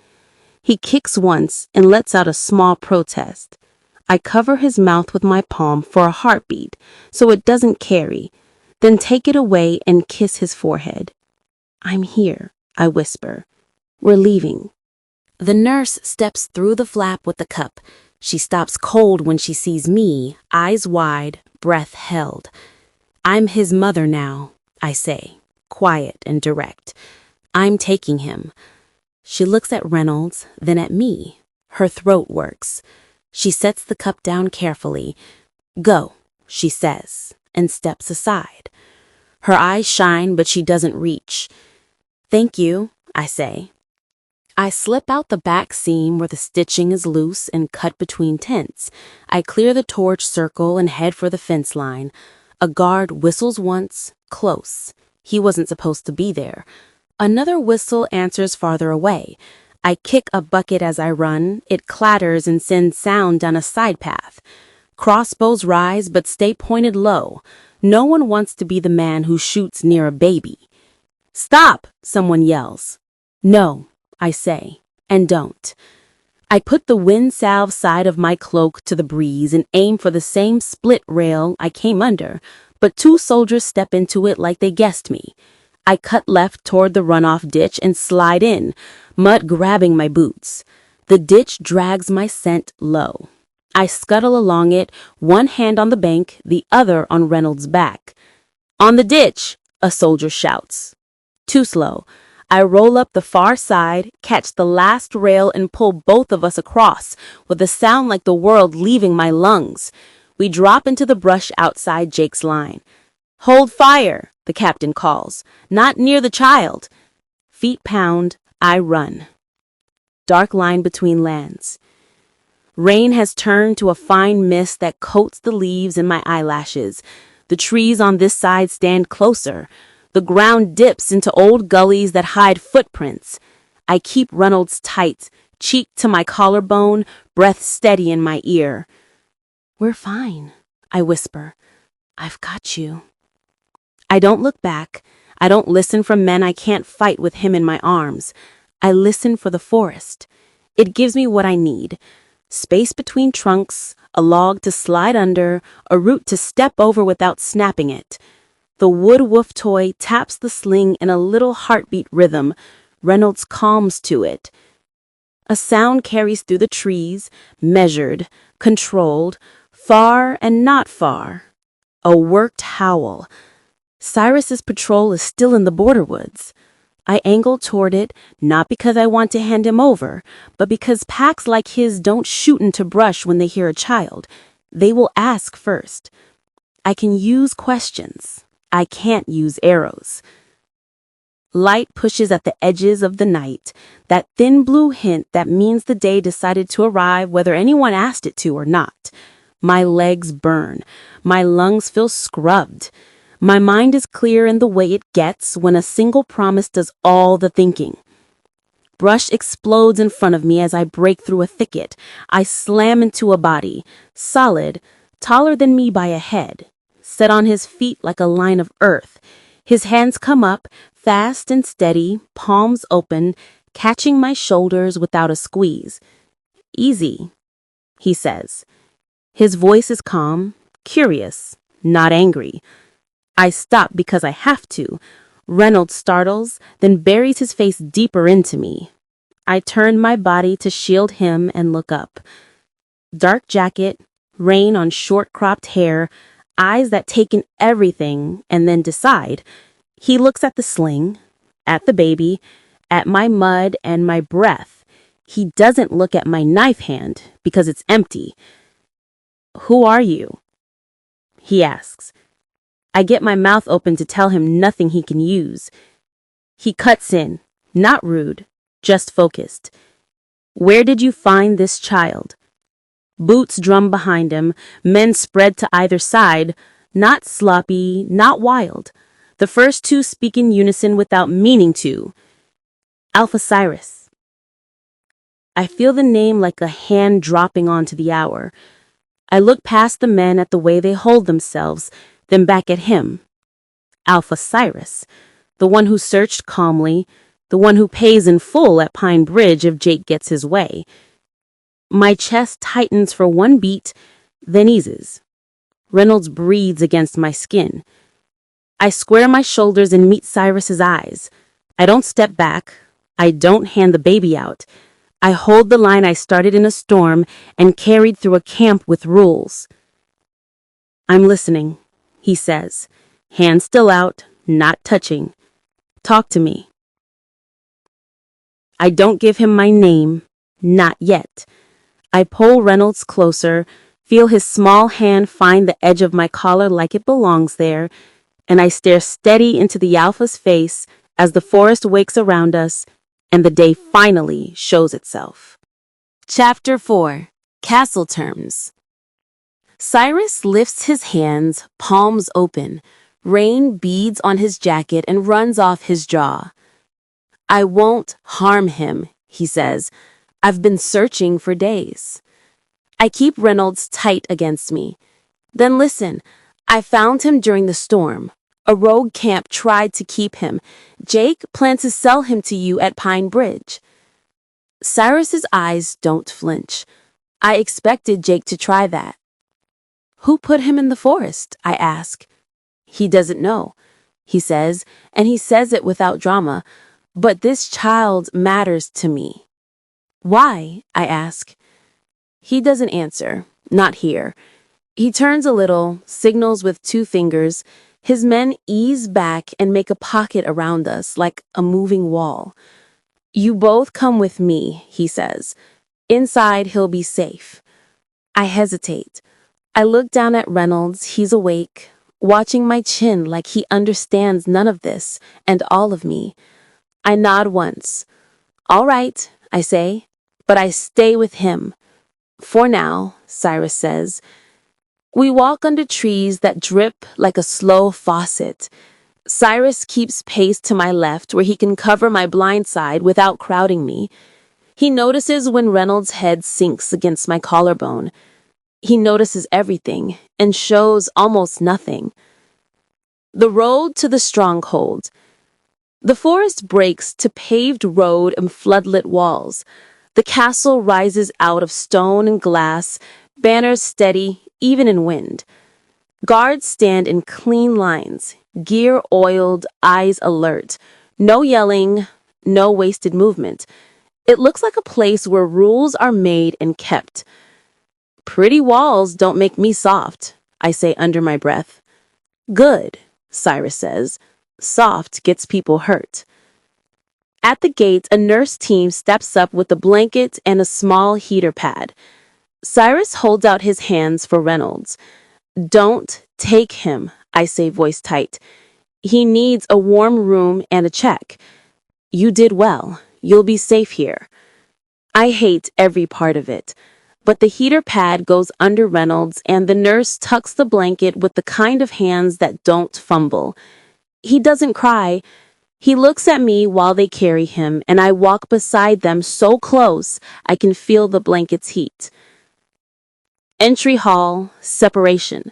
He kicks once and lets out a small protest. I cover his mouth with my palm for a heartbeat so it doesn't carry, then take it away and kiss his forehead. I'm here, I whisper. We're leaving. The nurse steps through the flap with the cup. She stops cold when she sees me, eyes wide, breath held. I'm his mother now, I say, quiet and direct. I'm taking him. She looks at Reynolds, then at me. Her throat works. She sets the cup down carefully. Go, she says, and steps aside. Her eyes shine, but she doesn't reach. Thank you, I say. I slip out the back seam where the stitching is loose and cut between tents. I clear the torch circle and head for the fence line. A guard whistles once, close. He wasn't supposed to be there. Another whistle answers farther away. I kick a bucket as I run. It clatters and sends sound down a side path. Crossbows rise but stay pointed low. No one wants to be the man who shoots near a baby. Stop, someone yells. No, I say, and don't. I put the wind salve side of my cloak to the breeze and aim for the same split rail I came under, but two soldiers step into it like they guessed me. I cut left toward the runoff ditch and slide in, mud grabbing my boots. The ditch drags my scent low. I scuttle along it, one hand on the bank, the other on Reynolds' back. On the ditch, a soldier shouts. Too slow. I roll up the far side, catch the last rail and pull both of us across, with a sound like the world leaving my lungs. We drop into the brush outside Jake's line. Hold fire, the captain calls. Not near the child. Feet pound, I run. Dark line between lands. Rain has turned to a fine mist that coats the leaves and my eyelashes. The trees on this side stand closer. The ground dips into old gullies that hide footprints. I keep Reynolds tight, cheek to my collarbone, breath steady in my ear. We're fine, I whisper. I've got you. I don't look back. I don't listen for men I can't fight with him in my arms. I listen for the forest. It gives me what I need. Space between trunks, a log to slide under, a root to step over without snapping it. The wood wolf toy taps the sling in a little heartbeat rhythm. Reynolds calms to it. A sound carries through the trees, measured, controlled, far and not far. A worked howl. Cyrus's patrol is still in the border woods. I angle toward it, not because I want to hand him over, but because packs like his don't shoot into brush when they hear a child. They will ask first. I can use questions. I can't use arrows. Light pushes at the edges of the night, that thin blue hint that means the day decided to arrive whether anyone asked it to or not. My legs burn. My lungs feel scrubbed. My mind is clear in the way it gets when a single promise does all the thinking. Brush explodes in front of me as I break through a thicket. I slam into a body, solid, taller than me by a head, set on his feet like a line of earth. His hands come up, fast and steady, palms open, catching my shoulders without a squeeze. Easy, he says. His voice is calm, curious, not angry. I stop because I have to. Reynolds startles, then buries his face deeper into me. I turn my body to shield him and look up. Dark jacket, rain on short-cropped hair, eyes that take in everything and then decide. He looks at the sling, at the baby, at my mud and my breath. He doesn't look at my knife hand because it's empty. Who are you? He asks. I get my mouth open to tell him nothing he can use. He cuts in, not rude, just focused. Where did you find this child? Boots drum behind him, men spread to either side, not sloppy, not wild. The first two speak in unison without meaning to. Alpha Cyrus. I feel the name like a hand dropping onto the hour. I look past the men at the way they hold themselves, then back at him. Alpha Cyrus, the one who searched calmly, the one who pays in full at Pine Bridge if Jake gets his way. My chest tightens for one beat, then eases. Reynolds breathes against my skin. I square my shoulders and meet Cyrus's eyes. I don't step back. I don't hand the baby out. I hold the line I started in a storm and carried through a camp with rules. I'm listening, he says, hand still out, not touching. Talk to me. I don't give him my name, not yet. I pull Reynolds closer, feel his small hand find the edge of my collar like it belongs there, and I stare steady into the Alpha's face as the forest wakes around us and the day finally shows itself. Chapter 4. Castle Terms. Cyrus lifts his hands, palms open. Rain beads on his jacket and runs off his jaw. I won't harm him, he says. I've been searching for days. I keep Reynolds tight against me. Then listen, I found him during the storm. A rogue camp tried to keep him. Jake plans to sell him to you at Pine Bridge. Cyrus's eyes don't flinch. I expected Jake to try that. Who put him in the forest? I ask. He doesn't know, he says, and he says it without drama. But this child matters to me. Why? I ask. He doesn't answer, not here. He turns a little, signals with 2 fingers. His men ease back and make a pocket around us like a moving wall. You both come with me, he says. Inside he'll be safe. I hesitate. I look down at Reynolds. He's awake, watching my chin like he understands none of this and all of me. I nod once. All right, I say, but I stay with him. For now, Cyrus says. We walk under trees that drip like a slow faucet. Cyrus keeps pace to my left where he can cover my blind side without crowding me. He notices when Reynolds' head sinks against my collarbone. He notices everything and shows almost nothing. The road to the stronghold. The forest breaks to paved road and floodlit walls. The castle rises out of stone and glass, banners steady, even in wind. Guards stand in clean lines, gear oiled, eyes alert. No yelling, no wasted movement. It looks like a place where rules are made and kept. Pretty walls don't make me soft, I say under my breath. Good, Cyrus says. Soft gets people hurt. At the gate, a nurse team steps up with a blanket and a small heater pad. Cyrus holds out his hands for Reynolds. Don't take him, I say, voice tight. He needs a warm room and a check. You did well. You'll be safe here. I hate every part of it. But the heater pad goes under Reynolds and the nurse tucks the blanket with the kind of hands that don't fumble. He doesn't cry. He looks at me while they carry him, and I walk beside them so close I can feel the blanket's heat. Entry hall, separation.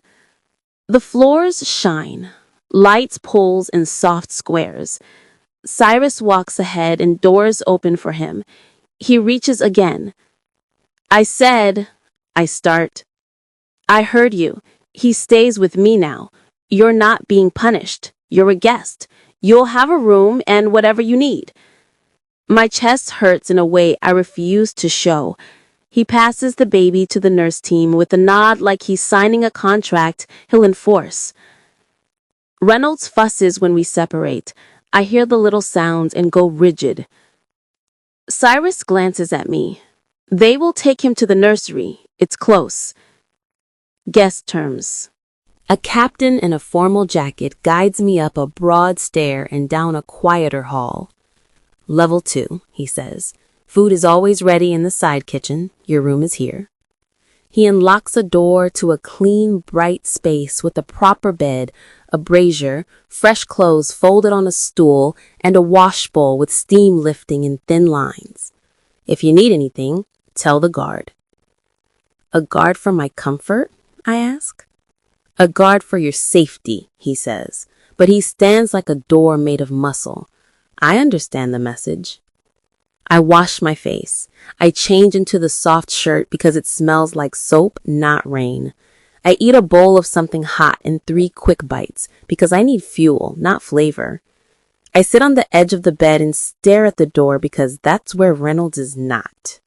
The floors shine. Lights pulls in soft squares. Cyrus walks ahead and doors open for him. He reaches again. I start. I heard you. He stays with me now. You're not being punished. You're a guest. You'll have a room and whatever you need. My chest hurts in a way I refuse to show. He passes the baby to the nurse team with a nod like he's signing a contract he'll enforce. Reynolds fusses when we separate. I hear the little sounds and go rigid. Cyrus glances at me. They will take him to the nursery. It's close. Guest terms. A captain in a formal jacket guides me up a broad stair and down a quieter hall. Level 2, he says. Food is always ready in the side kitchen. Your room is here. He unlocks a door to a clean, bright space with a proper bed, a brazier, fresh clothes folded on a stool, and a wash bowl with steam lifting in thin lines. If you need anything, tell the guard. A guard for my comfort? I ask. A guard for your safety, he says, but he stands like a door made of muscle. I understand the message. I wash my face. I change into the soft shirt because it smells like soap, not rain. I eat a bowl of something hot in 3 quick bites because I need fuel, not flavor. I sit on the edge of the bed and stare at the door because that's where Reynolds is not.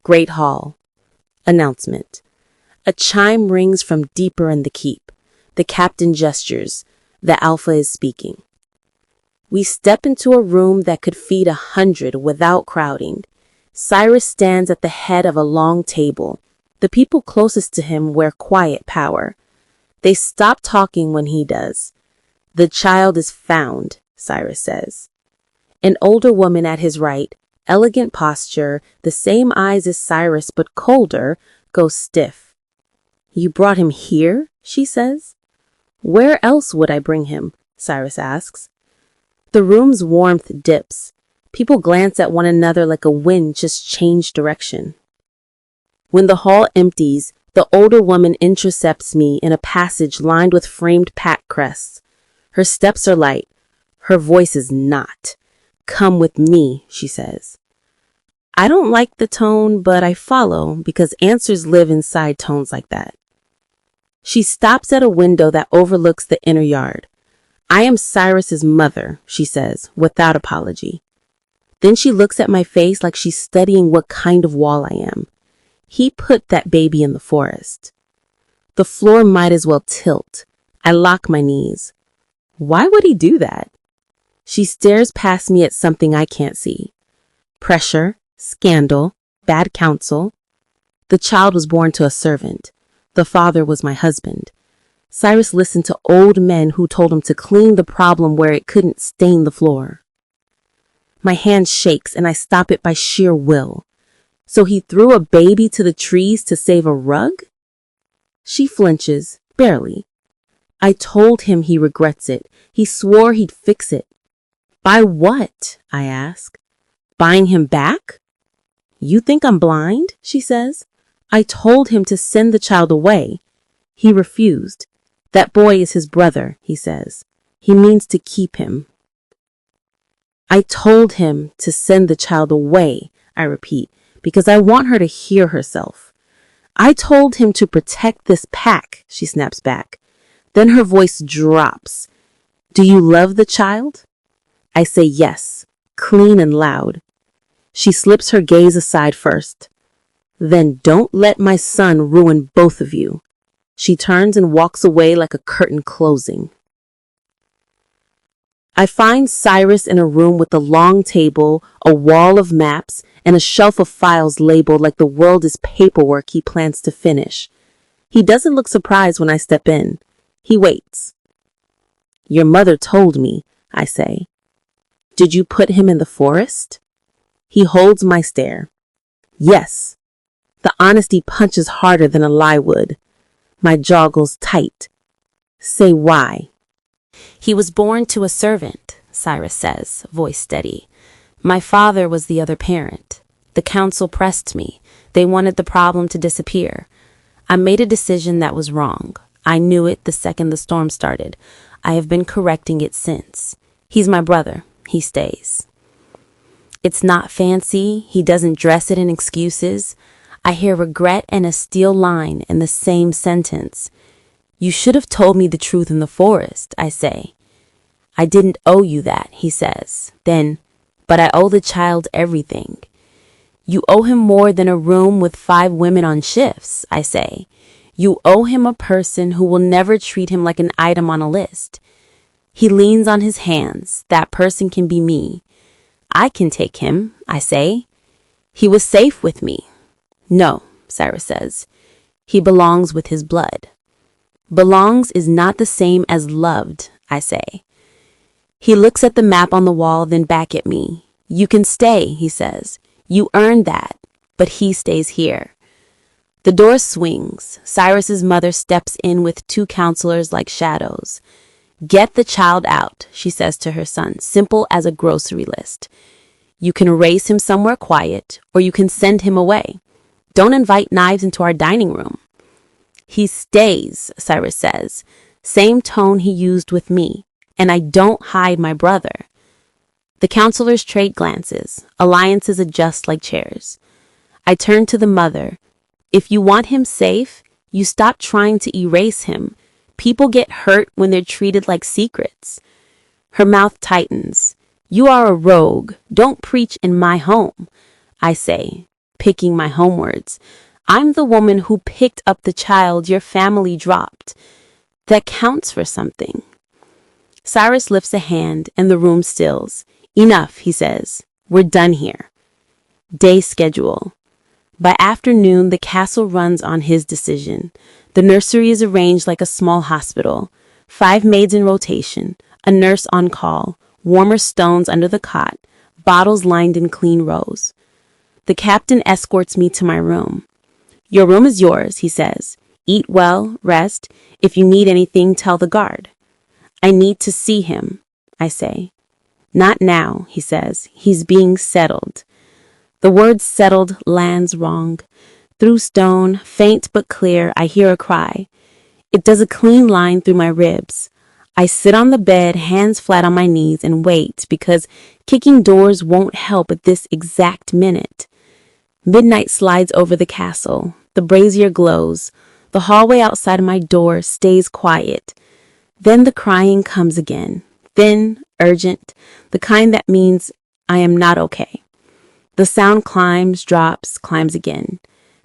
Great Hall. Announcement. A chime rings from deeper in the keep. The captain gestures. The Alpha is speaking. We step into a room that could feed 100 without crowding. Cyrus stands at the head of a long table. The people closest to him wear quiet power. They stop talking when he does. The child is found, Cyrus says. An older woman at his right, elegant posture, the same eyes as Cyrus but colder, goes stiff. You brought him here, she says. Where else would I bring him? Cyrus asks. The room's warmth dips. People glance at one another like a wind just changed direction. When the hall empties, the older woman intercepts me in a passage lined with framed pack crests. Her steps are light. Her voice is not. Come with me, she says. I don't like the tone, but I follow because answers live inside tones like that. She stops at a window that overlooks the inner yard. I am Cyrus's mother, she says, without apology. Then she looks at my face like she's studying what kind of wall I am. He put that baby in the forest. The floor might as well tilt. I lock my knees. Why would he do that? She stares past me at something I can't see. Pressure, scandal, bad counsel. The child was born to a servant. The father was my husband. Cyrus listened to old men who told him to clean the problem where it couldn't stain the floor. My hand shakes and I stop it by sheer will. So he threw a baby to the trees to save a rug? She flinches, barely. I told him he regrets it. He swore he'd fix it. By what? I ask. Buying him back? You think I'm blind? She says. I told him to send the child away. He refused. That boy is his brother, he says. He means to keep him. I told him to send the child away, I repeat, because I want her to hear herself. I told him to protect this pack, she snaps back. Then her voice drops. Do you love the child? I say yes, clean and loud. She slips her gaze aside first. Then don't let my son ruin both of you. She turns and walks away like a curtain closing. I find Cyrus in a room with a long table, a wall of maps, and a shelf of files labeled like the world is paperwork he plans to finish. He doesn't look surprised when I step in. He waits. Your mother told me, I say. Did you put him in the forest? He holds my stare. Yes. The honesty punches harder than a lie would. My jaw goes tight. Say why. He was born to a servant, Cyrus says, voice steady. My father was the other parent. The council pressed me. They wanted the problem to disappear. I made a decision that was wrong. I knew it the second the storm started. I have been correcting it since. He's my brother. He stays. It's not fancy. He doesn't dress it in excuses. I hear regret and a steel line in the same sentence. You should have told me the truth in the forest, I say. I didn't owe you that, he says. Then, but I owe the child everything. You owe him more than a room with 5 women on shifts, I say. You owe him a person who will never treat him like an item on a list. He leans on his hands. That person can be me. I can take him, I say. He was safe with me. No, Cyrus says. He belongs with his blood. Belongs is not the same as loved, I say. He looks at the map on the wall, then back at me. You can stay, he says. You earned that, but he stays here. The door swings. Cyrus's mother steps in with two counselors like shadows. Get the child out, she says to her son, simple as a grocery list. You can raise him somewhere quiet, or you can send him away. Don't invite knives into our dining room. He stays, Cyrus says, same tone he used with me, and I don't hide my brother. The counselors trade glances. Alliances adjust like chairs. I turn to the mother. If you want him safe, you stop trying to erase him. People get hurt when they're treated like secrets. Her mouth tightens. You are a rogue. Don't preach in my home, I say, picking my home words. I'm the woman who picked up the child your family dropped. That counts for something. Cyrus lifts a hand and the room stills. Enough, he says. We're done here. Day schedule. By afternoon, the castle runs on his decision. The nursery is arranged like a small hospital. 5 maids in rotation, a nurse on call, warmer stones under the cot, bottles lined in clean rows. The captain escorts me to my room. Your room is yours, he says. Eat well, rest. If you need anything, tell the guard. I need to see him, I say. Not now, he says. He's being settled. The word settled lands wrong. Through stone, faint but clear, I hear a cry. It does a clean line through my ribs. I sit on the bed, hands flat on my knees, and wait because kicking doors won't help at this exact minute. Midnight slides over the castle. The brazier glows. The hallway outside my door stays quiet. Then the crying comes again. Thin, urgent, the kind that means I am not okay. The sound climbs, drops, climbs again.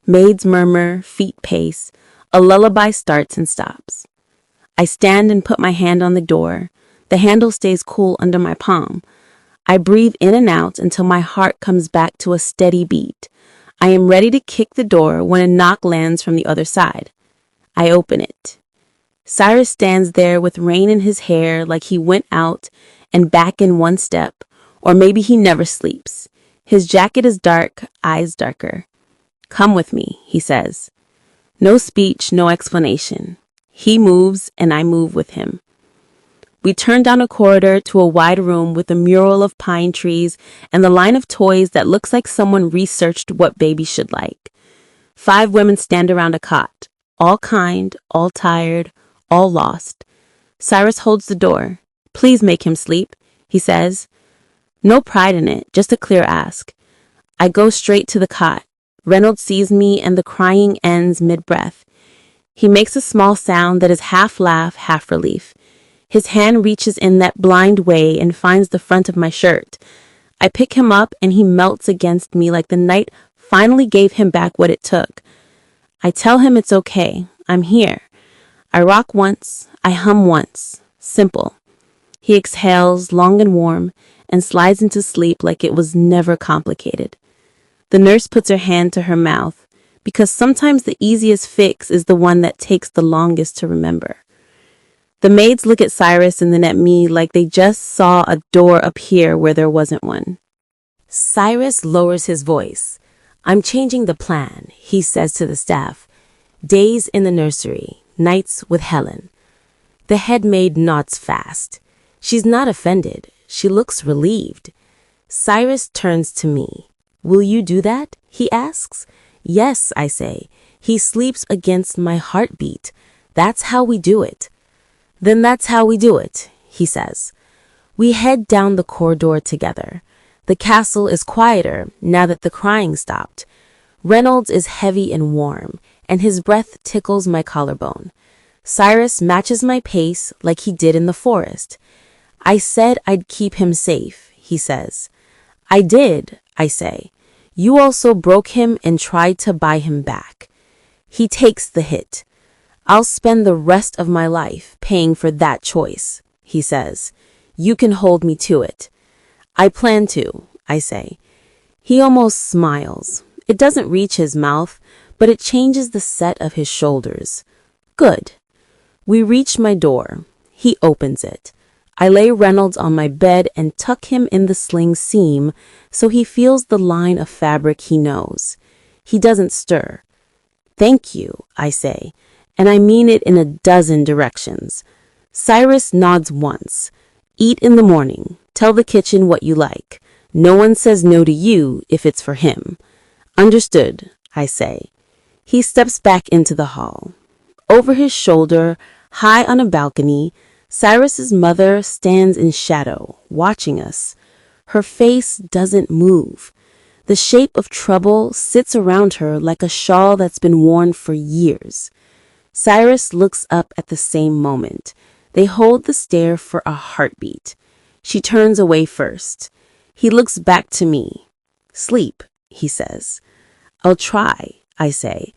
Maids murmur, feet pace. A lullaby starts and stops. I stand and put my hand on the door. The handle stays cool under my palm. I breathe in and out until my heart comes back to a steady beat. I am ready to kick the door when a knock lands from the other side. I open it. Cyrus stands there with rain in his hair like he went out and back in one step, or maybe he never sleeps. His jacket is dark, eyes darker. Come with me, he says. No speech, no explanation. He moves and I move with him. We turn down a corridor to a wide room with a mural of pine trees and the line of toys that looks like someone researched what babies should like. 5 women stand around a cot, all kind, all tired, all lost. Cyrus holds the door. Please make him sleep, he says. No pride in it, just a clear ask. I go straight to the cot. Reynolds sees me and the crying ends mid-breath. He makes a small sound that is half laugh, half relief. His hand reaches in that blind way and finds the front of my shirt. I pick him up and he melts against me like the night finally gave him back what it took. I tell him it's okay. I'm here. I rock once. I hum once. Simple. He exhales, long and warm, and slides into sleep like it was never complicated. The nurse puts her hand to her mouth, because sometimes the easiest fix is the one that takes the longest to remember. The maids look at Cyrus and then at me like they just saw a door appear where there wasn't one. Cyrus lowers his voice. I'm changing the plan, he says to the staff. Days in the nursery, nights with Helen. The head maid nods fast. She's not offended. She looks relieved. Cyrus turns to me. Will you do that? He asks. Yes, I say. He sleeps against my heartbeat. That's how we do it. Then that's how we do it, he says. We head down the corridor together. The castle is quieter now that the crying stopped. Reynolds is heavy and warm, and his breath tickles my collarbone. Cyrus matches my pace like he did in the forest. I said I'd keep him safe, he says. I did, I say. You also broke him and tried to buy him back. He takes the hit. I'll spend the rest of my life paying for that choice, he says. You can hold me to it. I plan to, I say. He almost smiles. It doesn't reach his mouth, but it changes the set of his shoulders. Good. We reach my door. He opens it. I lay Reynolds on my bed and tuck him in the sling seam so he feels the line of fabric he knows. He doesn't stir. Thank you, I say, and I mean it in a dozen directions. Cyrus nods once. Eat in the morning. Tell the kitchen what you like. No one says no to you if it's for him. Understood, I say. He steps back into the hall. Over his shoulder, high on a balcony, Cyrus's mother stands in shadow, watching us. Her face doesn't move. The shape of trouble sits around her like a shawl that's been worn for years. Cyrus looks up at the same moment. They hold the stare for a heartbeat. She turns away first. He looks back to me. Sleep, he says. I'll try, I say,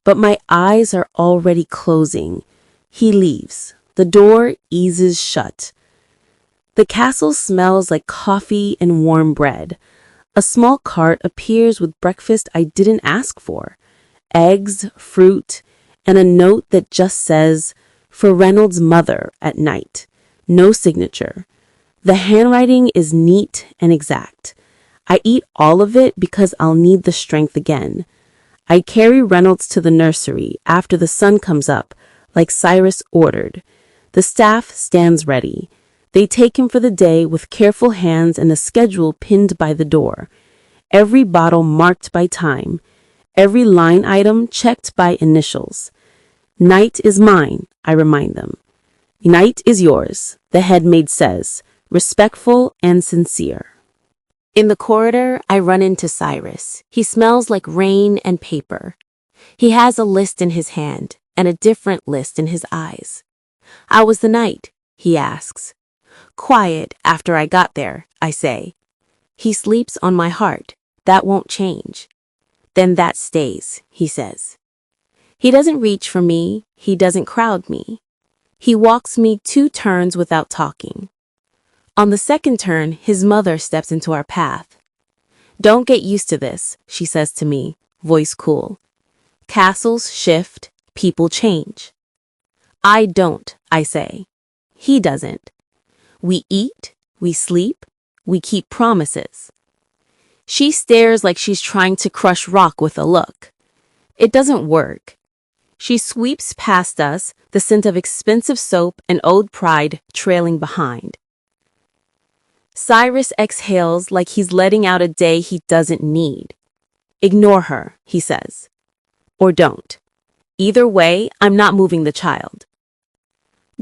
but my eyes are already closing. He leaves. The door eases shut. The castle smells like coffee and warm bread. A small cart appears with breakfast I didn't ask for. Eggs, fruit, and a note that just says, "For Reynolds' mother at night." No signature. The handwriting is neat and exact. I eat all of it because I'll need the strength again. I carry Reynolds to the nursery after the sun comes up, like Cyrus ordered. The staff stands ready. They take him for the day with careful hands and a schedule pinned by the door. Every bottle marked by time. Every line item checked by initials. Night is mine, I remind them. Night is yours, the head maid says, respectful and sincere. In the corridor, I run into Cyrus. He smells like rain and paper. He has a list in his hand and a different list in his eyes. How was the night? He asks. Quiet after I got there, I say. He sleeps on my heart. That won't change. Then that stays, he says. He doesn't reach for me. He doesn't crowd me. He walks me 2 turns without talking. On the second turn, his mother steps into our path. Don't get used to this, she says to me, voice cool. Castles shift, people change. I don't, I say. He doesn't. We eat, we sleep, we keep promises. She stares like she's trying to crush rock with a look. It doesn't work. She sweeps past us, the scent of expensive soap and old pride trailing behind. Cyrus exhales like he's letting out a day he doesn't need. Ignore her, he says. Or don't. Either way, I'm not moving the child.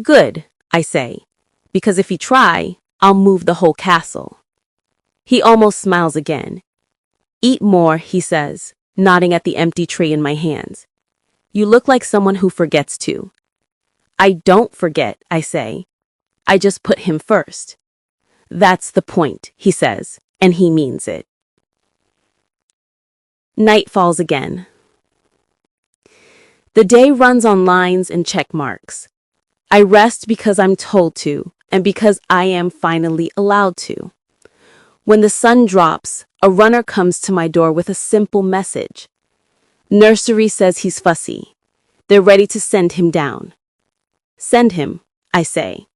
Good, I say, because if you try, I'll move the whole castle. He almost smiles again. Eat more, he says, nodding at the empty tray in my hands. You look like someone who forgets to. I don't forget, I say. I just put him first. That's the point, he says, and he means it. Night falls again. The day runs on lines and check marks. I rest because I'm told to, and because I am finally allowed to. When the sun drops, a runner comes to my door with a simple message. Nursery says he's fussy. They're ready to send him down. Send him, I say.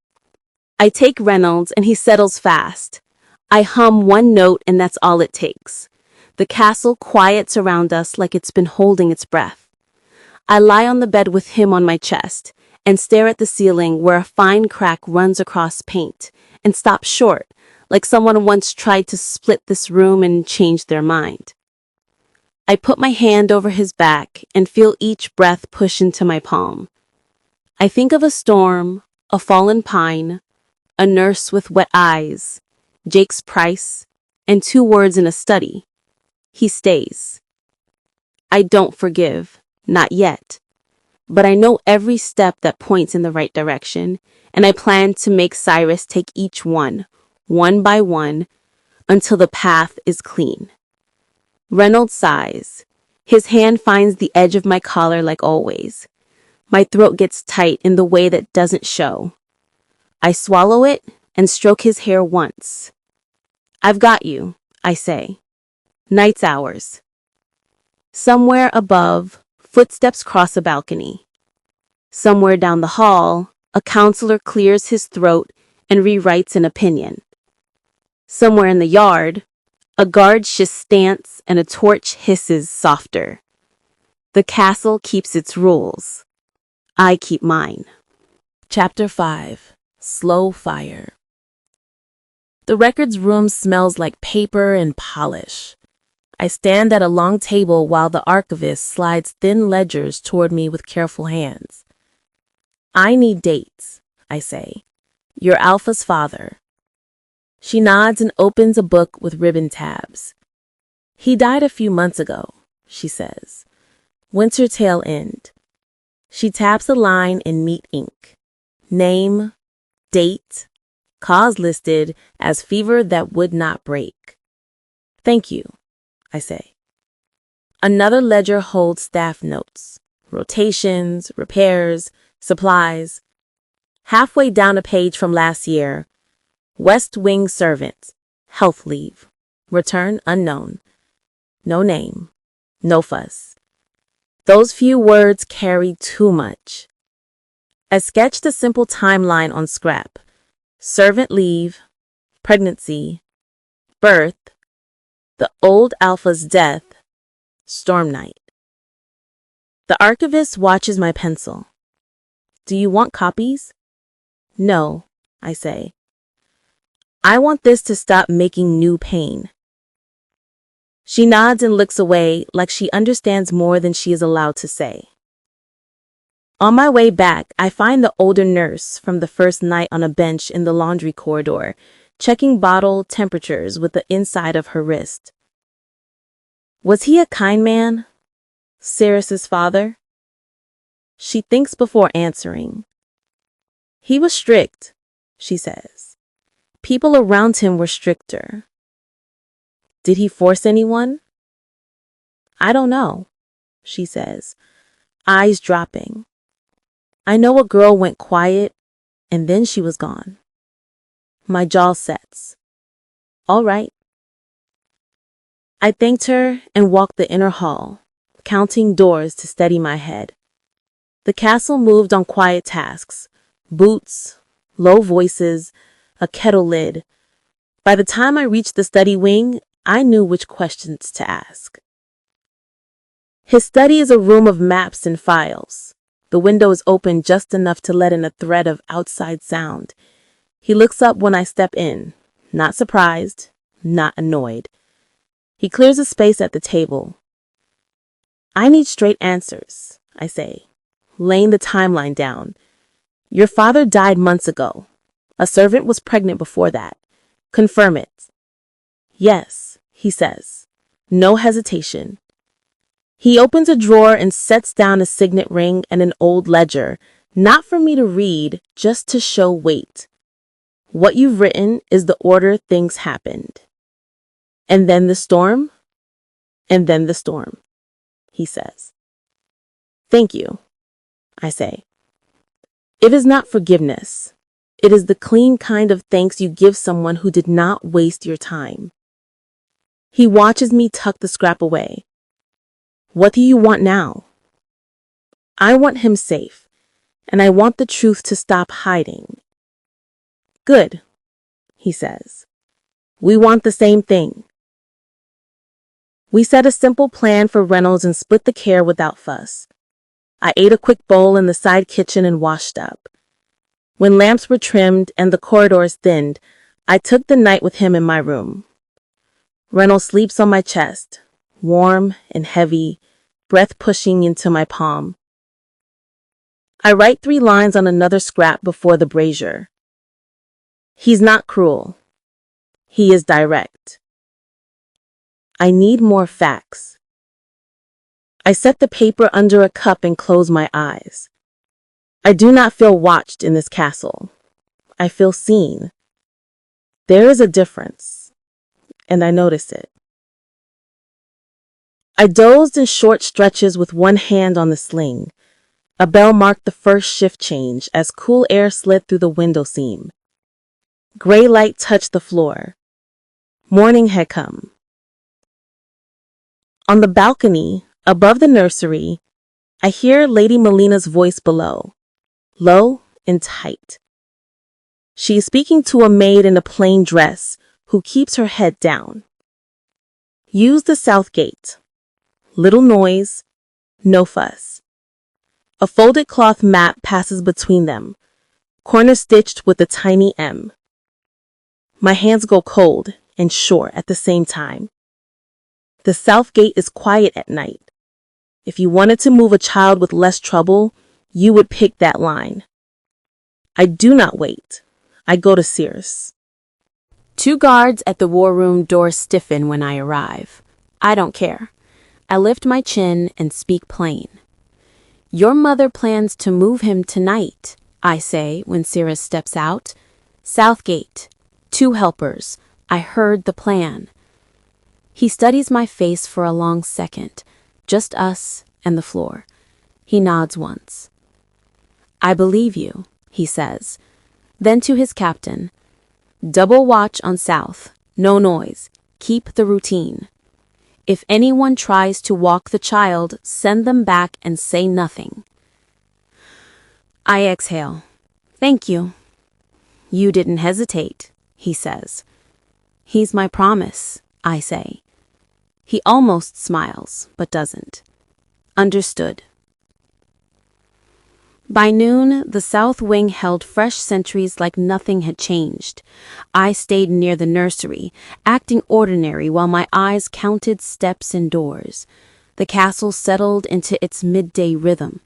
I take Reynolds and he settles fast. I hum one note and that's all it takes. The castle quiets around us like it's been holding its breath. I lie on the bed with him on my chest and stare at the ceiling where a fine crack runs across paint and stops short, like someone once tried to split this room and change their mind. I put my hand over his back and feel each breath push into my palm. I think of a storm, a fallen pine, a nurse with wet eyes, Jake's price, and 2 words in a study. He stays. I don't forgive, not yet. But I know every step that points in the right direction, and I plan to make Cyrus take each one by one, until the path is clean. Reynolds sighs. His hand finds the edge of my collar like always. My throat gets tight in the way that doesn't show. I swallow it and stroke his hair once. I've got you, I say. Night's ours. Somewhere above, Footsteps cross a balcony. Somewhere down the hall, a counselor clears his throat and rewrites an opinion. Somewhere in the yard, a guard shifts stance and a torch hisses softer. The castle keeps its rules. I keep mine. Chapter 5. Slow Fire. The records room smells like paper and polish. I stand at a long table while the archivist slides thin ledgers toward me with careful hands. I need dates, I say. Your Alpha's father. She nods and opens a book with ribbon tabs. He died a few months ago, she says. Winter tail end. She taps a line in neat ink. Name, date, cause listed as fever that would not break. Thank you, I say. Another ledger holds staff notes, rotations, repairs, supplies. Halfway down a page from last year, West Wing servant, health leave, return unknown. No name, no fuss. Those few words carry too much. I sketched a simple timeline on scrap. Servant leave, pregnancy, birth, the old Alpha's death, storm night. The archivist watches my pencil. Do you want copies? No, I say. I want this to stop making new pain. She nods and looks away like she understands more than she is allowed to say. On my way back, I find the older nurse from the first night on a bench in the laundry corridor, checking bottle temperatures with the inside of her wrist. Was he a kind man? Cyrus's father? She thinks before answering. He was strict, she says. People around him were stricter. Did he force anyone? I don't know, she says, eyes dropping. I know a girl went quiet, and then she was gone. My jaw sets. All right. I thanked her and walked the inner hall, counting doors to steady my head. The castle moved on quiet tasks, boots, low voices, a kettle lid. By the time I reached the study wing, I knew which questions to ask. His study is a room of maps and files. The window is open just enough to let in a thread of outside sound. He looks up when I step in, not surprised, not annoyed. He clears a space at the table. I need straight answers, I say, laying the timeline down. Your father died months ago. A servant was pregnant before that. Confirm it. Yes, he says. No hesitation. He opens a drawer and sets down a signet ring and an old ledger, not for me to read, just to show weight. What you've written is the order things happened. And then the storm? And then the storm, he says. Thank you, I say. It is not forgiveness. It is the clean kind of thanks you give someone who did not waste your time. He watches me tuck the scrap away. What do you want now? I want him safe, and I want the truth to stop hiding. Good, he says. We want the same thing. We set a simple plan for Reynolds and split the care without fuss. I ate a quick bowl in the side kitchen and washed up. When lamps were trimmed and the corridors thinned, I took the night with him in my room. Reynolds sleeps on my chest, warm and heavy, breath pushing into my palm. I write 3 lines on another scrap before the brazier. He's not cruel. He is direct. I need more facts. I set the paper under a cup and close my eyes. I do not feel watched in this castle. I feel seen. There is a difference, and I notice it. I dozed in short stretches with one hand on the sling. A bell marked the first shift change as cool air slid through the window seam. Gray light touched the floor. Morning had come. On the balcony, above the nursery, I hear Lady Melina's voice below, low and tight. She is speaking to a maid in a plain dress who keeps her head down. Use the south gate. Little noise, no fuss. A folded cloth mat passes between them, corner stitched with a tiny M. My hands go cold and short at the same time. The south gate is quiet at night. If you wanted to move a child with less trouble, you would pick that line. I do not wait. I go to Cirrus. 2 guards at the war room door stiffen when I arrive. I don't care. I lift my chin and speak plain. Your mother plans to move him tonight, I say when Cirrus steps out. Southgate, 2 helpers. I heard the plan. He studies my face for a long second, just us and the floor. He nods once. I believe you, he says. Then to his captain, double watch on South, no noise, keep the routine. If anyone tries to walk the child, send them back and say nothing. I exhale. Thank you. You didn't hesitate, he says. He's my promise, I say. He almost smiles, but doesn't. Understood. By noon, the south wing held fresh sentries like nothing had changed. I stayed near the nursery, acting ordinary while my eyes counted steps and doors. The castle settled into its midday rhythm.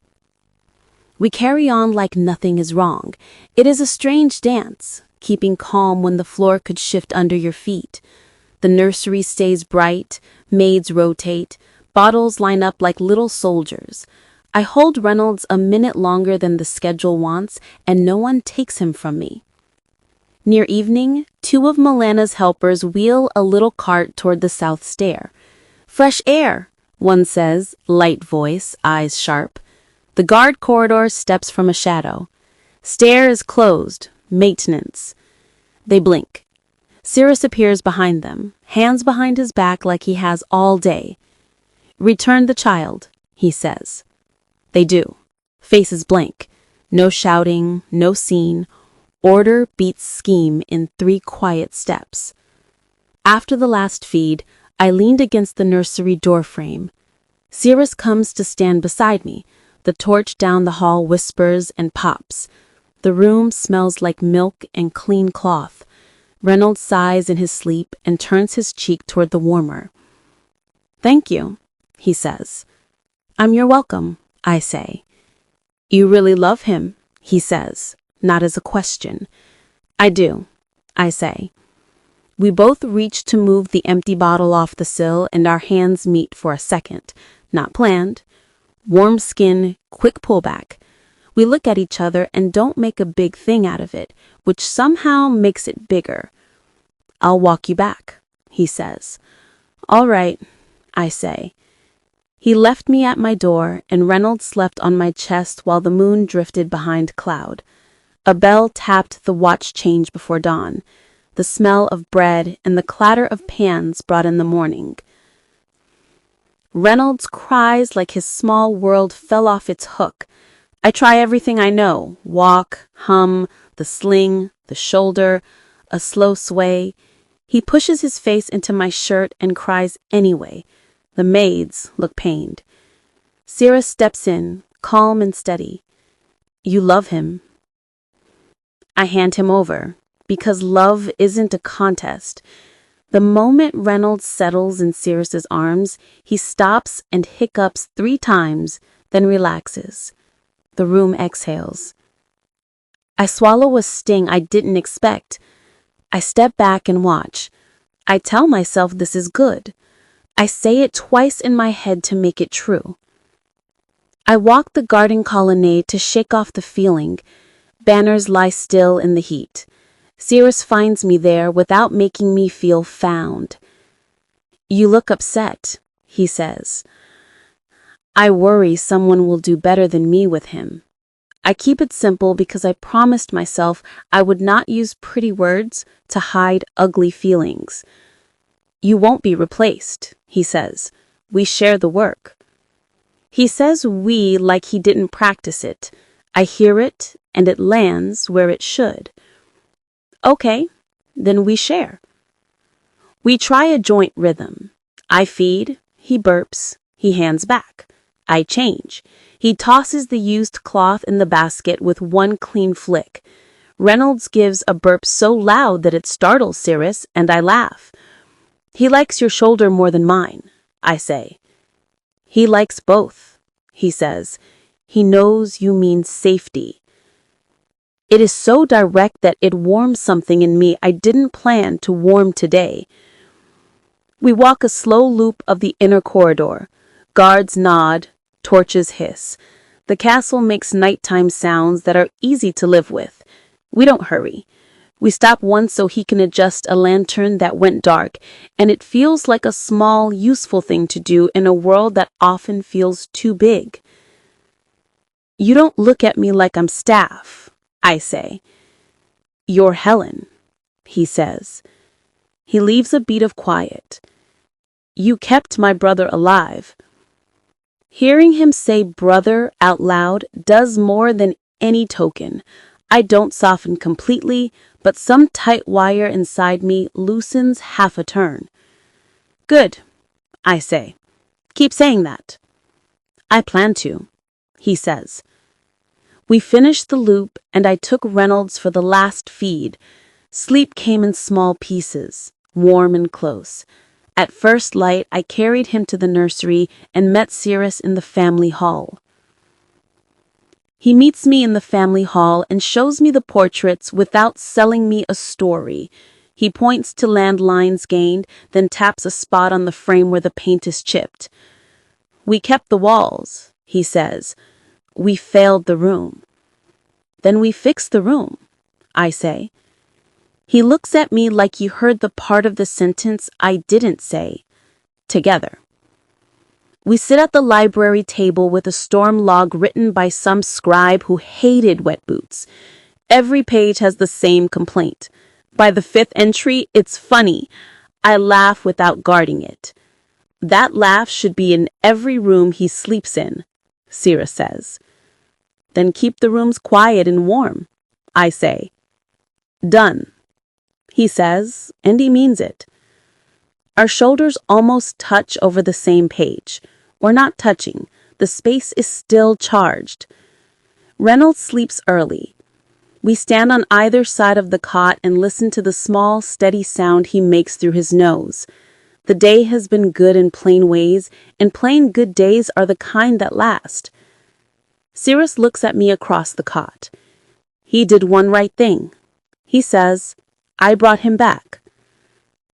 We carry on like nothing is wrong. It is a strange dance, keeping calm when the floor could shift under your feet. The nursery stays bright, maids rotate, bottles line up like little soldiers. I hold Reynolds a minute longer than the schedule wants, and no one takes him from me. Near evening, 2 of Milana's helpers wheel a little cart toward the south stair. Fresh air, one says, light voice, eyes sharp. The guard corridor steps from a shadow. Stair is closed, maintenance. They blink. Cirrus appears behind them, hands behind his back like he has all day. Return the child, he says. They do. Faces blank. No shouting, no scene. Order beats scheme in 3 quiet steps. After the last feed, I leaned against the nursery doorframe. Cirrus comes to stand beside me. The torch down the hall whispers and pops. The room smells like milk and clean cloth. Reynolds sighs in his sleep and turns his cheek toward the warmer. Thank you, he says. I'm your welcome, I say. You really love him, he says, not as a question. I do, I say. We both reach to move the empty bottle off the sill and our hands meet for a second. Not planned. Warm skin, quick pullback. We look at each other and don't make a big thing out of it, which somehow makes it bigger. I'll walk you back, he says. All right, I say. He left me at my door, and Reynolds slept on my chest while the moon drifted behind cloud. A bell tapped the watch change before dawn. The smell of bread and the clatter of pans brought in the morning. Reynolds cries like his small world fell off its hook. I try everything I know, walk, hum, the sling, the shoulder, a slow sway. He pushes his face into my shirt and cries anyway. The maids look pained. Cirrus steps in, calm and steady. You love him. I hand him over, because love isn't a contest. The moment Reynolds settles in Cirrus's arms, he stops and hiccups 3 times, then relaxes. The room exhales. I swallow a sting I didn't expect. I step back and watch. I tell myself this is good. I say it twice in my head to make it true. I walk the garden colonnade to shake off the feeling. Banners lie still in the heat. Cirrus finds me there without making me feel found. You look upset, he says. I worry someone will do better than me with him. I keep it simple because I promised myself I would not use pretty words to hide ugly feelings. You won't be replaced, he says. We share the work. He says we like he didn't practice it. I hear it, and it lands where it should. Okay, then we share. We try a joint rhythm. I feed, he burps, he hands back. I change. He tosses the used cloth in the basket with one clean flick. Reynolds gives a burp so loud that it startles Cyrus, and I laugh. He likes your shoulder more than mine, I say. He likes both, he says. He knows you mean safety. It is so direct that it warms something in me I didn't plan to warm today. We walk a slow loop of the inner corridor. Guards nod, torches hiss. The castle makes nighttime sounds that are easy to live with. We don't hurry. We stop once so he can adjust a lantern that went dark, and it feels like a small, useful thing to do in a world that often feels too big. You don't look at me like I'm staff, I say. You're Helen, he says. He leaves a beat of quiet. You kept my brother alive. Hearing him say brother out loud does more than any token. I don't soften completely, but some tight wire inside me loosens half a turn. Good, I say. Keep saying that. I plan to, he says. We finished the loop, and I took Reynolds for the last feed. Sleep came in small pieces, warm and close. At first light, I carried him to the nursery and met Cyrus in the family hall. He meets me in the family hall and shows me the portraits without selling me a story. He points to landlines gained, then taps a spot on the frame where the paint is chipped. We kept the walls, he says. We failed the room. Then we fixed the room, I say. He looks at me like he heard the part of the sentence I didn't say. Together. We sit at the library table with a storm log written by some scribe who hated wet boots. Every page has the same complaint. By the 5th entry, it's funny. I laugh without guarding it. That laugh should be in every room he sleeps in, Cyrus says. Then keep the rooms quiet and warm, I say. Done, he says, and he means it. Our shoulders almost touch over the same page. We're not touching. The space is still charged. Reynolds sleeps early. We stand on either side of the cot and listen to the small, steady sound he makes through his nose. The day has been good in plain ways, and plain good days are the kind that last. Cyrus looks at me across the cot. He did one right thing. He says, I brought him back.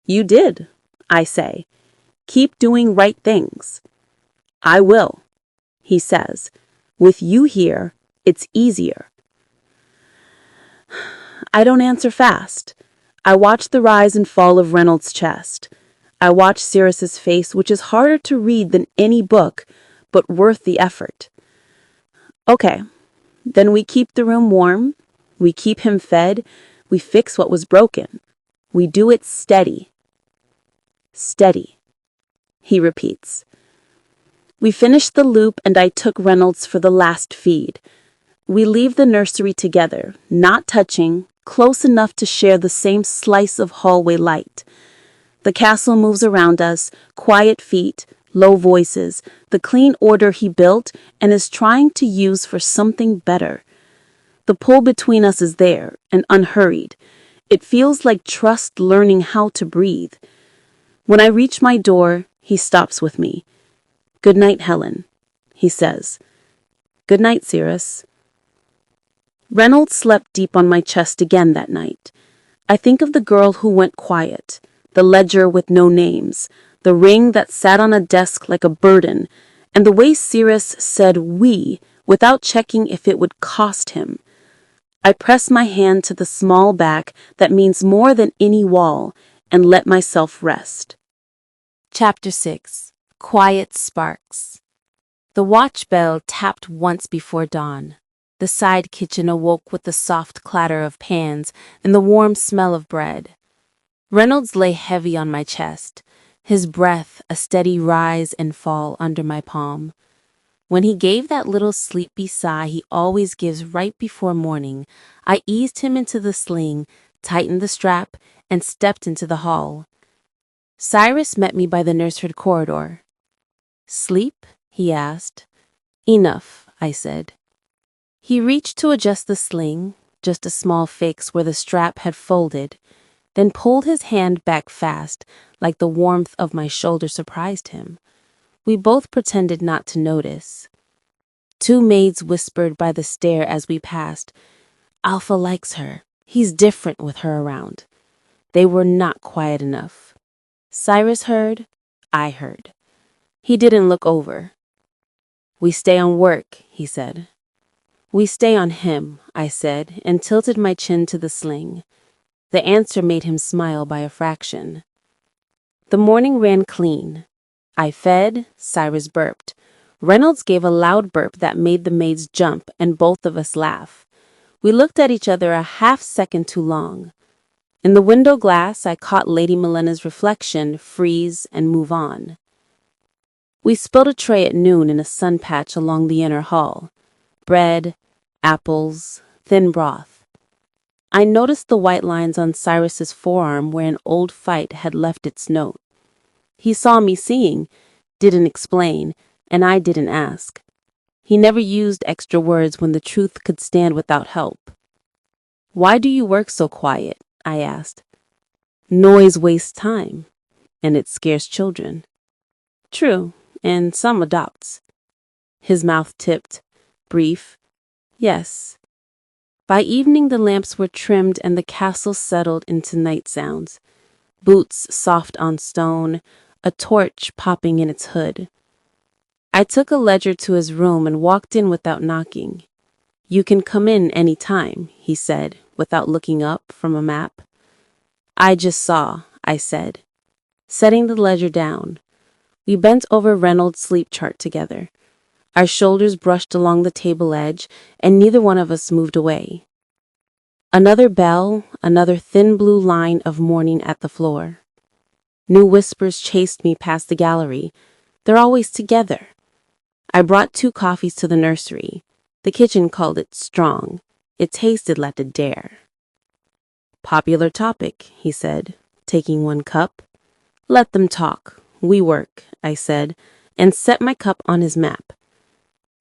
You did, I say. Keep doing right things. I will, he says. With you here, it's easier. I don't answer fast. I watch the rise and fall of Reynolds' chest. I watch Cyrus's face, which is harder to read than any book, but worth the effort. Okay, then we keep the room warm, we keep him fed, we fix what was broken. We do it steady. Steady, he repeats. We finish the loop and I took Reynolds for the last feed. We leave the nursery together, not touching, close enough to share the same slice of hallway light. The castle moves around us, quiet feet, low voices, the clean order he built and is trying to use for something better. The pull between us is there, and unhurried. It feels like trust learning how to breathe. When I reach my door, he stops with me. Good night, Helen, he says. Good night, Cyrus. Reynolds slept deep on my chest again that night. I think of the girl who went quiet, the ledger with no names, the ring that sat on a desk like a burden, and the way Cyrus said we without checking if it would cost him. I press my hand to the small back that means more than any wall and let myself rest. Chapter 6. Quiet Sparks. The watch bell tapped once before dawn. The side kitchen awoke with the soft clatter of pans and the warm smell of bread. Reynolds lay heavy on my chest, his breath a steady rise and fall under my palm. When he gave that little sleepy sigh he always gives right before morning, I eased him into the sling, tightened the strap, and stepped into the hall. Cyrus met me by the nursery corridor. "Sleep?" he asked. "Enough," I said. He reached to adjust the sling, just a small fix where the strap had folded, then pulled his hand back fast, like the warmth of my shoulder surprised him. We both pretended not to notice. Two maids whispered by the stair as we passed, "Alpha likes her. He's different with her around." They were not quiet enough. Cyrus heard. I heard. He didn't look over. "We stay on work," he said. "We stay on him," I said, and tilted my chin to the sling. The answer made him smile by a fraction. The morning ran clean. I fed, Cyrus burped. Reynolds gave a loud burp that made the maids jump and both of us laugh. We looked at each other a half second too long. In the window glass, I caught Lady Melena's reflection freeze and move on. We spilled a tray at noon in a sun patch along the inner hall. Bread, apples, thin broth. I noticed the white lines on Cyrus's forearm where an old fight had left its note. He saw me seeing, didn't explain, and I didn't ask. He never used extra words when the truth could stand without help. "Why do you work so quiet?" I asked. "Noise wastes time, and it scares children." "True, and some adopts." His mouth tipped, brief. "Yes." By evening the lamps were trimmed and the castle settled into night sounds. Boots soft on stone, a torch popping in its hood. I took a ledger to his room and walked in without knocking. "You can come in any time," he said, without looking up from a map. "I just saw," I said, setting the ledger down. We bent over Reynolds' sleep chart together. Our shoulders brushed along the table edge, and neither one of us moved away. Another bell, another thin blue line of morning at the floor. New whispers chased me past the gallery. They're always together. I brought 2 coffees to the nursery. The kitchen called it strong. It tasted like a dare. "Popular topic," he said, taking 1 cup. "Let them talk. We work," I said, and set my cup on his map.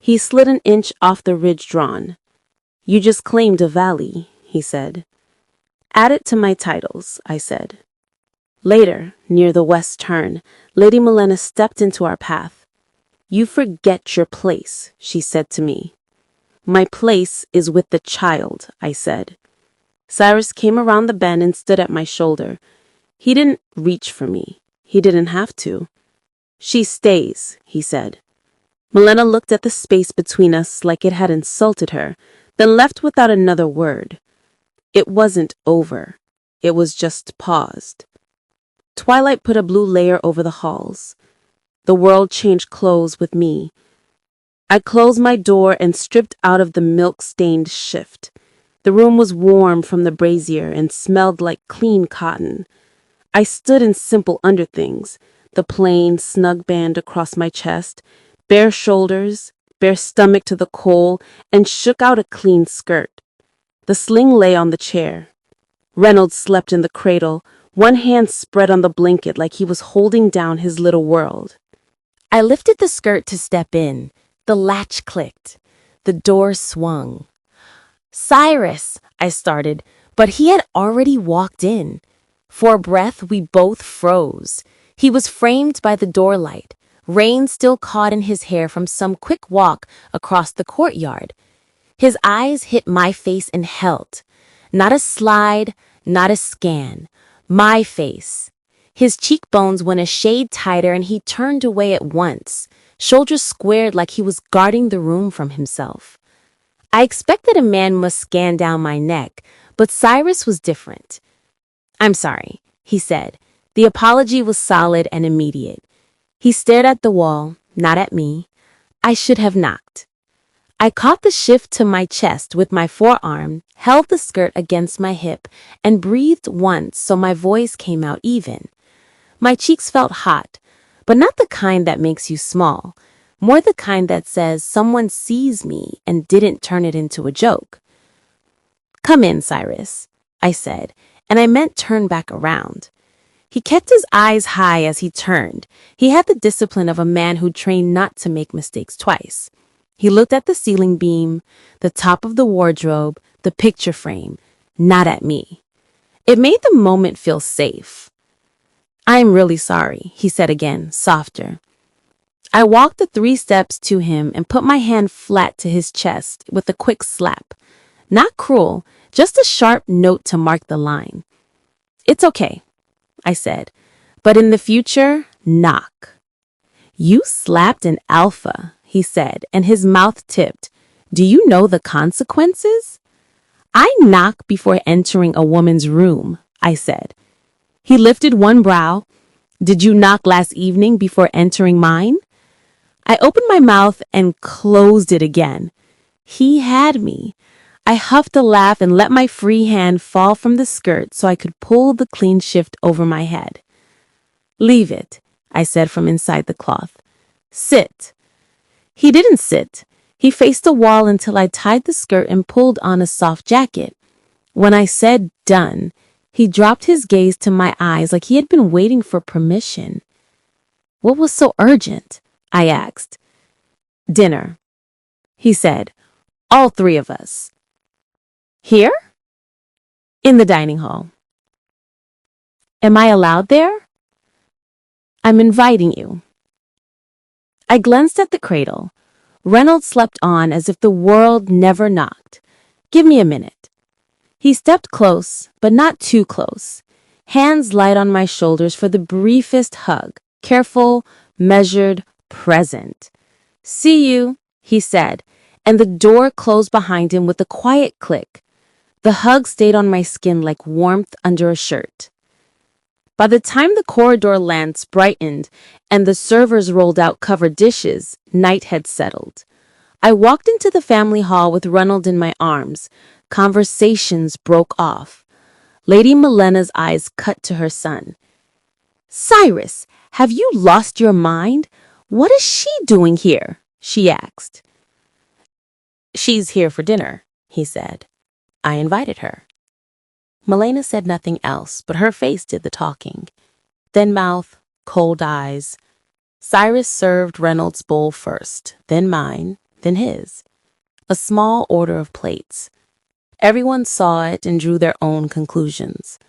He slid an inch off the ridge drawn. "You just claimed a valley," he said. "Add it to my titles," I said. Later, near the west turn, Lady Melena stepped into our path. "You forget your place," she said to me. "My place is with the child," I said. Cyrus came around the bend and stood at my shoulder. He didn't reach for me. He didn't have to. "She stays," he said. Melena looked at the space between us like it had insulted her, then left without another word. It wasn't over. It was just paused. Twilight put a blue layer over the halls. The world changed clothes with me. I closed my door and stripped out of the milk-stained shift. The room was warm from the brazier and smelled like clean cotton. I stood in simple underthings, the plain, snug band across my chest, bare shoulders, bare stomach to the coal, and shook out a clean skirt. The sling lay on the chair. Reynolds slept in the cradle, one hand spread on the blanket like he was holding down his little world. I lifted the skirt to step in. The latch clicked. The door swung. "Cyrus," I started, but he had already walked in. For a breath, we both froze. He was framed by the doorlight, rain still caught in his hair from some quick walk across the courtyard. His eyes hit my face and held. Not a slide, not a scan. My face. His cheekbones went a shade tighter and he turned away at once, shoulders squared like he was guarding the room from himself. I expected a man must scan down my neck, but Cyrus was different. "I'm sorry," he said. The apology was solid and immediate. He stared at the wall, not at me. I should have knocked. I caught the shift to my chest with my forearm, held the skirt against my hip, and breathed once so my voice came out even. My cheeks felt hot, but not the kind that makes you small. More the kind that says someone sees me and didn't turn it into a joke. "Come in, Cyrus," I said, and I meant turn back around. He kept his eyes high as he turned. He had the discipline of a man who trained not to make mistakes twice. He looked at the ceiling beam, the top of the wardrobe, the picture frame, not at me. It made the moment feel safe. "I'm really sorry," he said again, softer. I walked the 3 steps to him and put my hand flat to his chest with a quick slap. Not cruel, just a sharp note to mark the line. "It's okay," I said, "but in the future, knock." "You slapped an alpha," he said, and his mouth tipped. "Do you know the consequences?" "I knock before entering a woman's room," I said. He lifted one brow. "Did you knock last evening before entering mine?" I opened my mouth and closed it again. He had me. I huffed a laugh and let my free hand fall from the skirt so I could pull the clean shift over my head. "Leave it," I said from inside the cloth. "Sit." He didn't sit. He faced the wall until I tied the skirt and pulled on a soft jacket. When I said done, he dropped his gaze to my eyes like he had been waiting for permission. "What was so urgent?" I asked. "Dinner," he said. "All 3 of us." "Here?" "In the dining hall." "Am I allowed there?" "I'm inviting you." I glanced at the cradle. Reynolds slept on as if the world never knocked. "Give me a minute." He stepped close, but not too close. Hands light on my shoulders for the briefest hug. Careful, measured, present. "See you," he said, and the door closed behind him with a quiet click. The hug stayed on my skin like warmth under a shirt. By the time the corridor lamps brightened and the servers rolled out covered dishes, night had settled. I walked into the family hall with Reynolds in my arms. Conversations broke off. Lady Melena's eyes cut to her son. "Cyrus, have you lost your mind? What is she doing here?" she asked. "She's here for dinner," he said. "I invited her." Melena said nothing else, but her face did the talking. Thin mouth, cold eyes. Cyrus served Reynolds' bowl first, then mine, then his. A small order of plates. Everyone saw it and drew their own conclusions.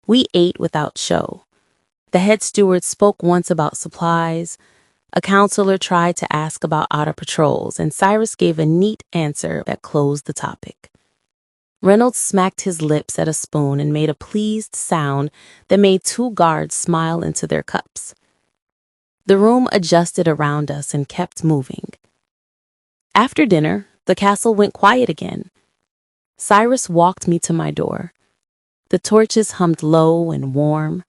We ate without show. The head steward spoke once about supplies. A counselor tried to ask about outer patrols, and Cyrus gave a neat answer that closed the topic. Reynolds smacked his lips at a spoon and made a pleased sound that made 2 guards smile into their cups. The room adjusted around us and kept moving. After dinner, the castle went quiet again. Cyrus walked me to my door. The torches hummed low and warm.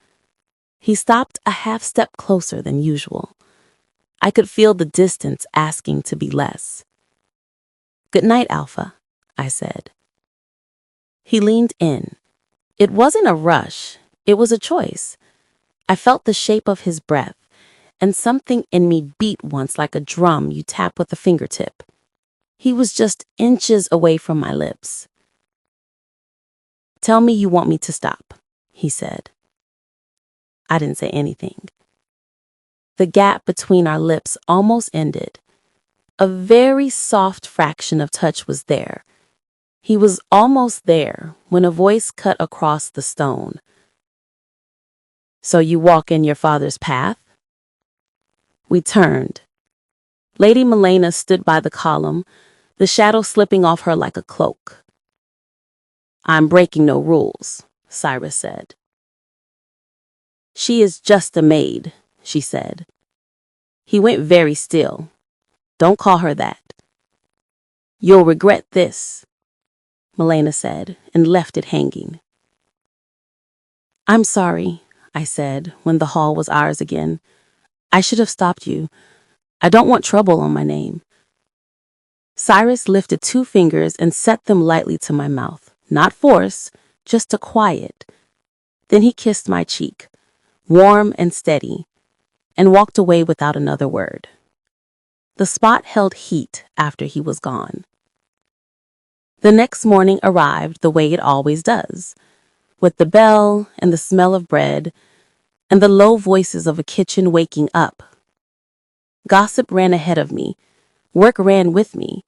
He stopped a half step closer than usual. I could feel the distance asking to be less. "Good night, Alpha," I said. He leaned in. It wasn't a rush. It was a choice. I felt the shape of his breath, and something in me beat once like a drum you tap with a fingertip. He was just inches away from my lips. "Tell me you want me to stop," he said. I didn't say anything. The gap between our lips almost ended. A very soft fraction of touch was there. He was almost there when a voice cut across the stone. "So you walk in your father's path?" We turned. Lady Melena stood by the column, the shadow slipping off her like a cloak. "I'm breaking no rules," Cyrus said. "She is just a maid," she said. He went very still. "Don't call her that." "You'll regret this," Melena said, and left it hanging. "I'm sorry," I said, when the hall was ours again. "I should have stopped you. I don't want trouble on my name." Cyrus lifted 2 fingers and set them lightly to my mouth. Not force, just to quiet. Then he kissed my cheek, warm and steady, and walked away without another word. The spot held heat after he was gone. The next morning arrived the way it always does, with the bell and the smell of bread and the low voices of a kitchen waking up. Gossip ran ahead of me. Work ran with me.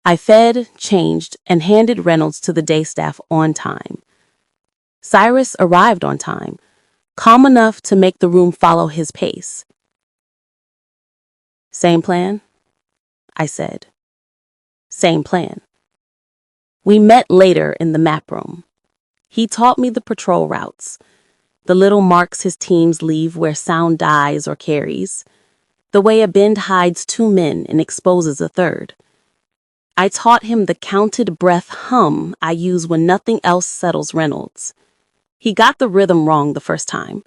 I fed, changed, and handed Reynolds to the day staff on time. Cyrus arrived on time, calm enough to make the room follow his pace. "Same plan?" I said. "Same plan." We met later in the map room. He taught me the patrol routes, the little marks his teams leave where sound dies or carries, the way a bend hides two men and exposes a third. I taught him the counted breath hum I use when nothing else settles Reynolds. He got the rhythm wrong the first time.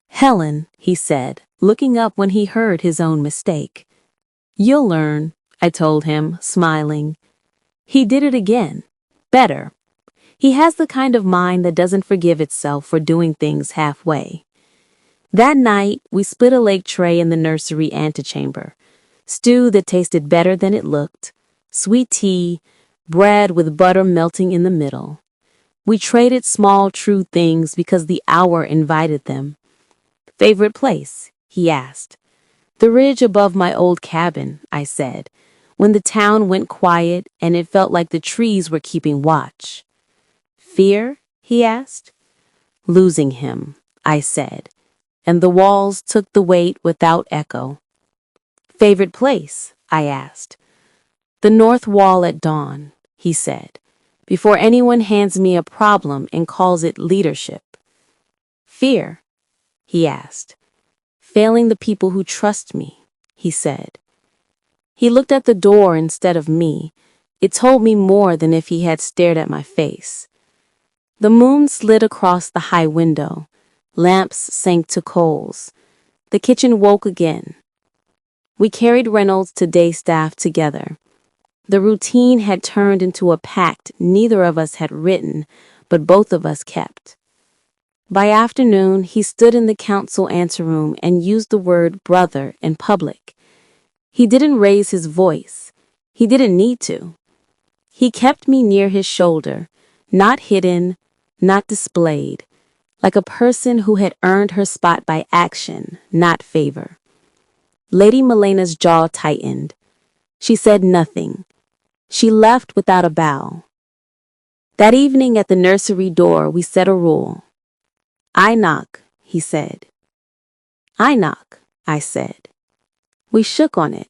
"Helen," he said, looking up when he heard his own mistake. "You'll learn," I told him, smiling. He did it again. Better. He has the kind of mind that doesn't forgive itself for doing things halfway. That night, we split a leg tray in the nursery antechamber. Stew that tasted better than it looked. Sweet tea, bread with butter melting in the middle. We traded small, true things because the hour invited them. "Favorite place?" he asked. "The ridge above my old cabin," I said, when the town went quiet and it felt like the trees were keeping watch. "Fear?" he asked. "Losing him," I said, and the walls took the weight without echo. "Favorite place?" I asked. "The north wall at dawn," he said, "before anyone hands me a problem and calls it leadership." "Fear?" he asked. "Failing the people who trust me," he said. He looked at the door instead of me. It told me more than if he had stared at my face. The moon slid across the high window. Lamps sank to coals. The kitchen woke again. We carried Reynolds to day staff together. The routine had turned into a pact neither of us had written, but both of us kept. By afternoon, he stood in the council anteroom and used the word brother in public. He didn't raise his voice. He didn't need to. He kept me near his shoulder, not hidden, not displayed, like a person who had earned her spot by action, not favor. Lady Melena's jaw tightened. She said nothing. She left without a bow. That evening at the nursery door, we set a rule. "I knock," he said. "I knock," I said. We shook on it.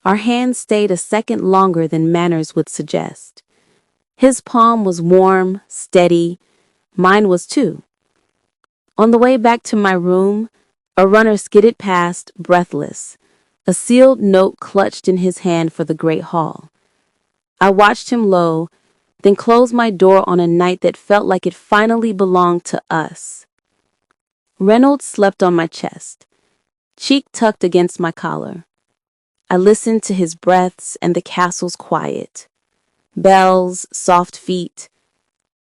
Our hands stayed a second longer than manners would suggest. His palm was warm, steady. Mine was too. On the way back to my room, a runner skidded past, breathless, a sealed note clutched in his hand for the great hall. I watched him low, then closed my door on a night that felt like it finally belonged to us. Reynolds slept on my chest, cheek tucked against my collar. I listened to his breaths and the castle's quiet. Bells, soft feet,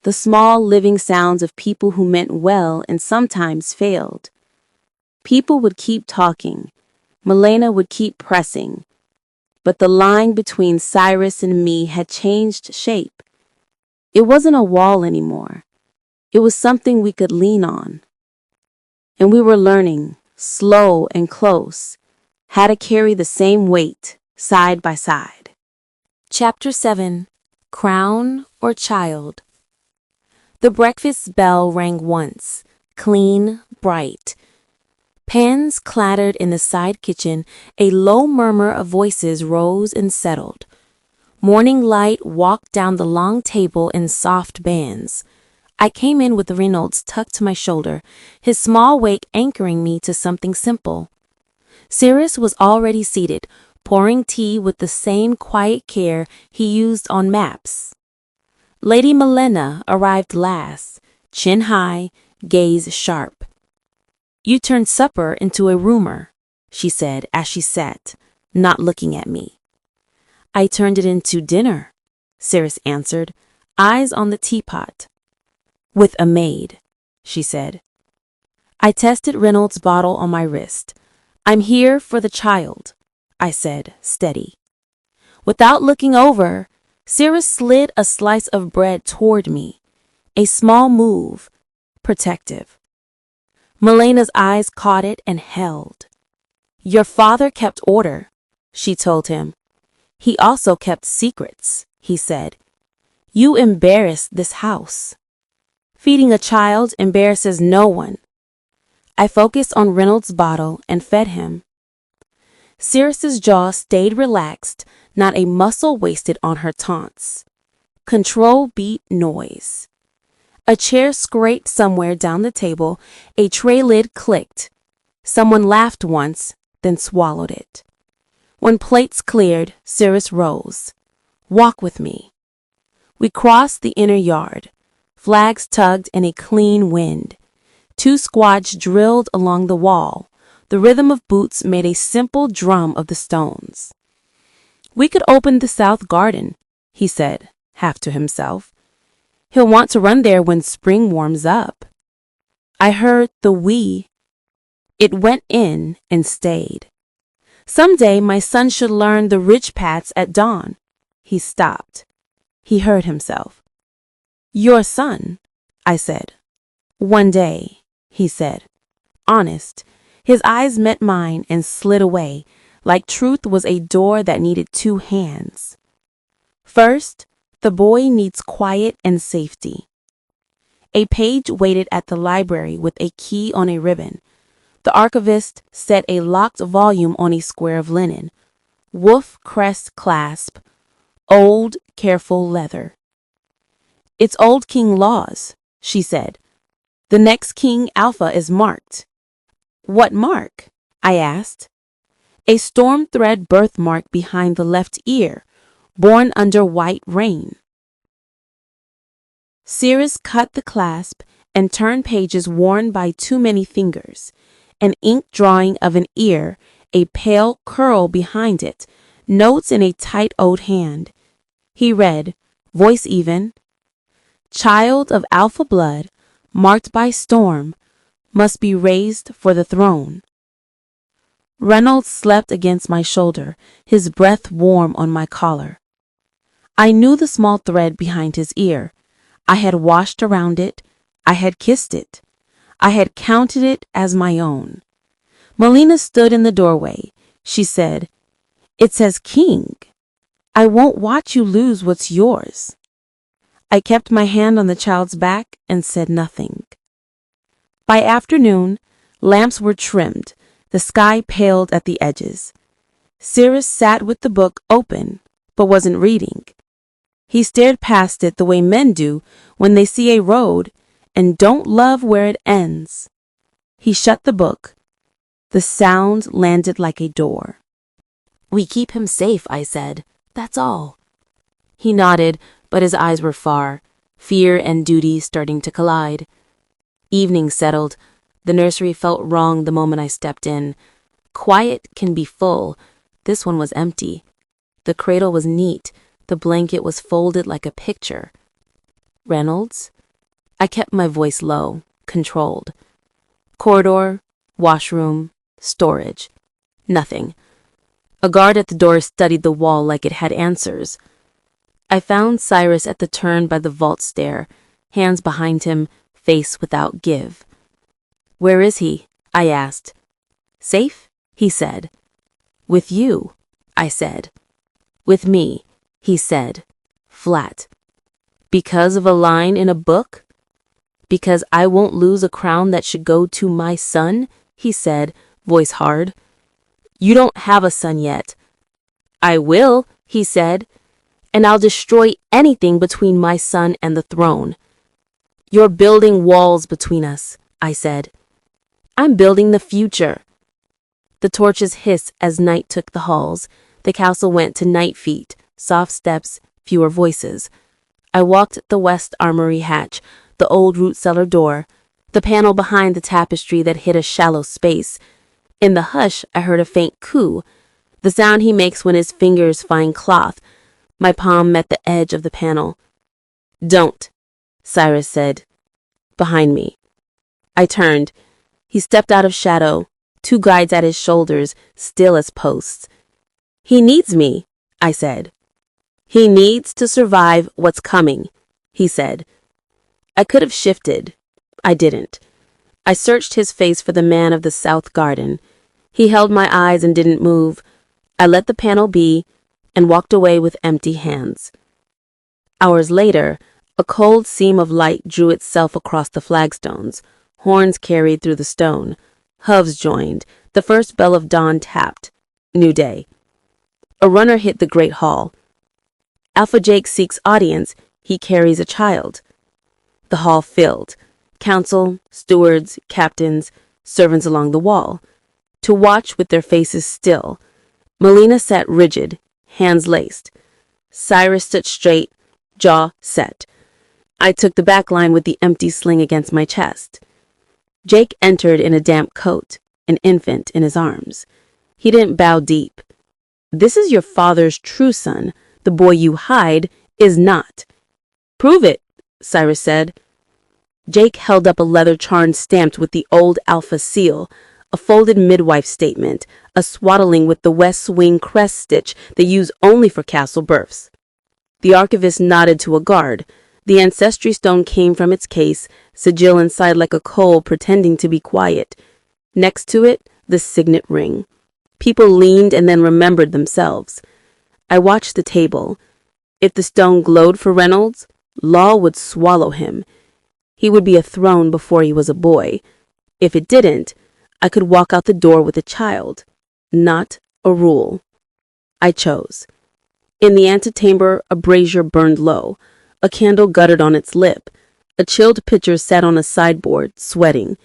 the small living sounds of people who meant well and sometimes failed. People would keep talking. Melena would keep pressing. But the line between Cyrus and me had changed shape. It wasn't a wall anymore. It was something we could lean on. And we were learning, slow and close, how to carry the same weight, side by side. Chapter 7. Crown or Child? The breakfast bell rang once, clean, bright. Pans clattered in the side kitchen, a low murmur of voices rose and settled. Morning light walked down the long table in soft bands. I came in with Reynolds tucked to my shoulder, his small wake anchoring me to something simple. Cyrus was already seated, pouring tea with the same quiet care he used on maps. Lady Melena arrived last, chin high, gaze sharp. "You turned supper into a rumor," she said as she sat, not looking at me. "I turned it into dinner," Cyrus answered, eyes on the teapot. "With a maid," she said. I tested Reynolds' bottle on my wrist. "I'm here for the child," I said, steady. Without looking over, Cyrus slid a slice of bread toward me. A small move, protective. Melena's eyes caught it and held. Your father kept order, she told him. He also kept secrets, he said. You embarrass this house. Feeding a child embarrasses no one. I focused on Reynolds' bottle and fed him. Cyrus's jaw stayed relaxed, not a muscle wasted on her taunts. Control beat noise. A chair scraped somewhere down the table, a tray lid clicked. Someone laughed once, then swallowed it. When plates cleared, Cyrus rose. Walk with me. We crossed the inner yard. Flags tugged in a clean wind. 2 squads drilled along the wall. The rhythm of boots made a simple drum of the stones. We could open the south garden, he said, half to himself. He'll want to run there when spring warms up. I heard the we. It went in and stayed. Someday my son should learn the ridge paths at dawn. He stopped. He heard himself. Your son, I said. One day, he said. Honest. His eyes met mine and slid away, like truth was a door that needed 2 hands. First, the boy needs quiet and safety. A page waited at the library with a key on a ribbon. The archivist set a locked volume on a square of linen. Wolf crest clasp. Old, careful leather. It's old king laws, she said. The next king Alpha is marked. What mark? I asked. A storm thread birthmark behind the left ear, born under white rain. Cyrus cut the clasp and turned pages worn by too many fingers. An ink drawing of an ear, a pale curl behind it, notes in a tight old hand. He read, voice even, Child of Alpha blood, marked by storm, must be raised for the throne. Reynolds slept against my shoulder, his breath warm on my collar. I knew the small thread behind his ear. I had washed around it. I had kissed it. I had counted it as my own. Melina stood in the doorway. She said, It says king. I won't watch you lose what's yours. I kept my hand on the child's back and said nothing. By afternoon, lamps were trimmed. The sky paled at the edges. Cyrus sat with the book open, but wasn't reading. He stared past it the way men do when they see a road and don't love where it ends. He shut the book. The sound landed like a door. We keep him safe, I said. That's all. He nodded, but his eyes were far, fear and duty starting to collide. Evening settled. The nursery felt wrong the moment I stepped in. Quiet can be full. This one was empty. The cradle was neat. The blanket was folded like a picture. Reynolds? I kept my voice low, controlled. Corridor, washroom, storage. Nothing. A guard at the door studied the wall like it had answers. I found Cyrus at the turn by the vault stair, hands behind him, face without give. Where is he? I asked. Safe? He said. With you, I said. With me, he said, flat. Because of a line in a book? Because I won't lose a crown that should go to my son, he said, voice hard. You don't have a son yet. I will, he said, and I'll destroy anything between my son and the throne. You're building walls between us, I said. I'm building the future. The torches hissed as night took the halls. The castle went to night feet, soft steps, fewer voices. I walked the west armory hatch, the old root cellar door, the panel behind the tapestry that hid a shallow space. In the hush, I heard a faint coo, the sound he makes when his fingers find cloth. My palm met the edge of the panel. Don't, Cyrus said, behind me. I turned. He stepped out of shadow, 2 guides at his shoulders, still as posts. He needs me, I said. He needs to survive what's coming, he said. I could have shifted. I didn't. I searched his face for the man of the South Garden. He held my eyes and didn't move. I let the panel be and walked away with empty hands. Hours later, a cold seam of light drew itself across the flagstones. Horns carried through the stone. Hooves joined. The first bell of dawn tapped. New day. A runner hit the great hall. Alpha Jake seeks audience. He carries a child. The hall filled. Council, stewards, captains, servants along the wall. To watch with their faces still. Melina sat rigid, hands laced. Cyrus stood straight, jaw set. I took the back line with the empty sling against my chest. Jake entered in a damp coat, an infant in his arms. He didn't bow deep. This is your father's true son. The boy you hide is not. Prove it, Cyrus said. Jake held up a leather charm stamped with the old Alpha seal, a folded midwife statement, a swaddling with the West Wing crest stitch they use only for castle births. The archivist nodded to a guard. The ancestry stone came from its case, sigil inside like a coal pretending to be quiet. Next to it, the signet ring. People leaned and then remembered themselves. I watched the table. If the stone glowed for Reynolds, law would swallow him. He would be a throne before he was a boy. If it didn't, I could walk out the door with a child, not a rule. I chose. In the antechamber, a brazier burned low. A candle guttered on its lip. A chilled pitcher sat on a sideboard, sweating.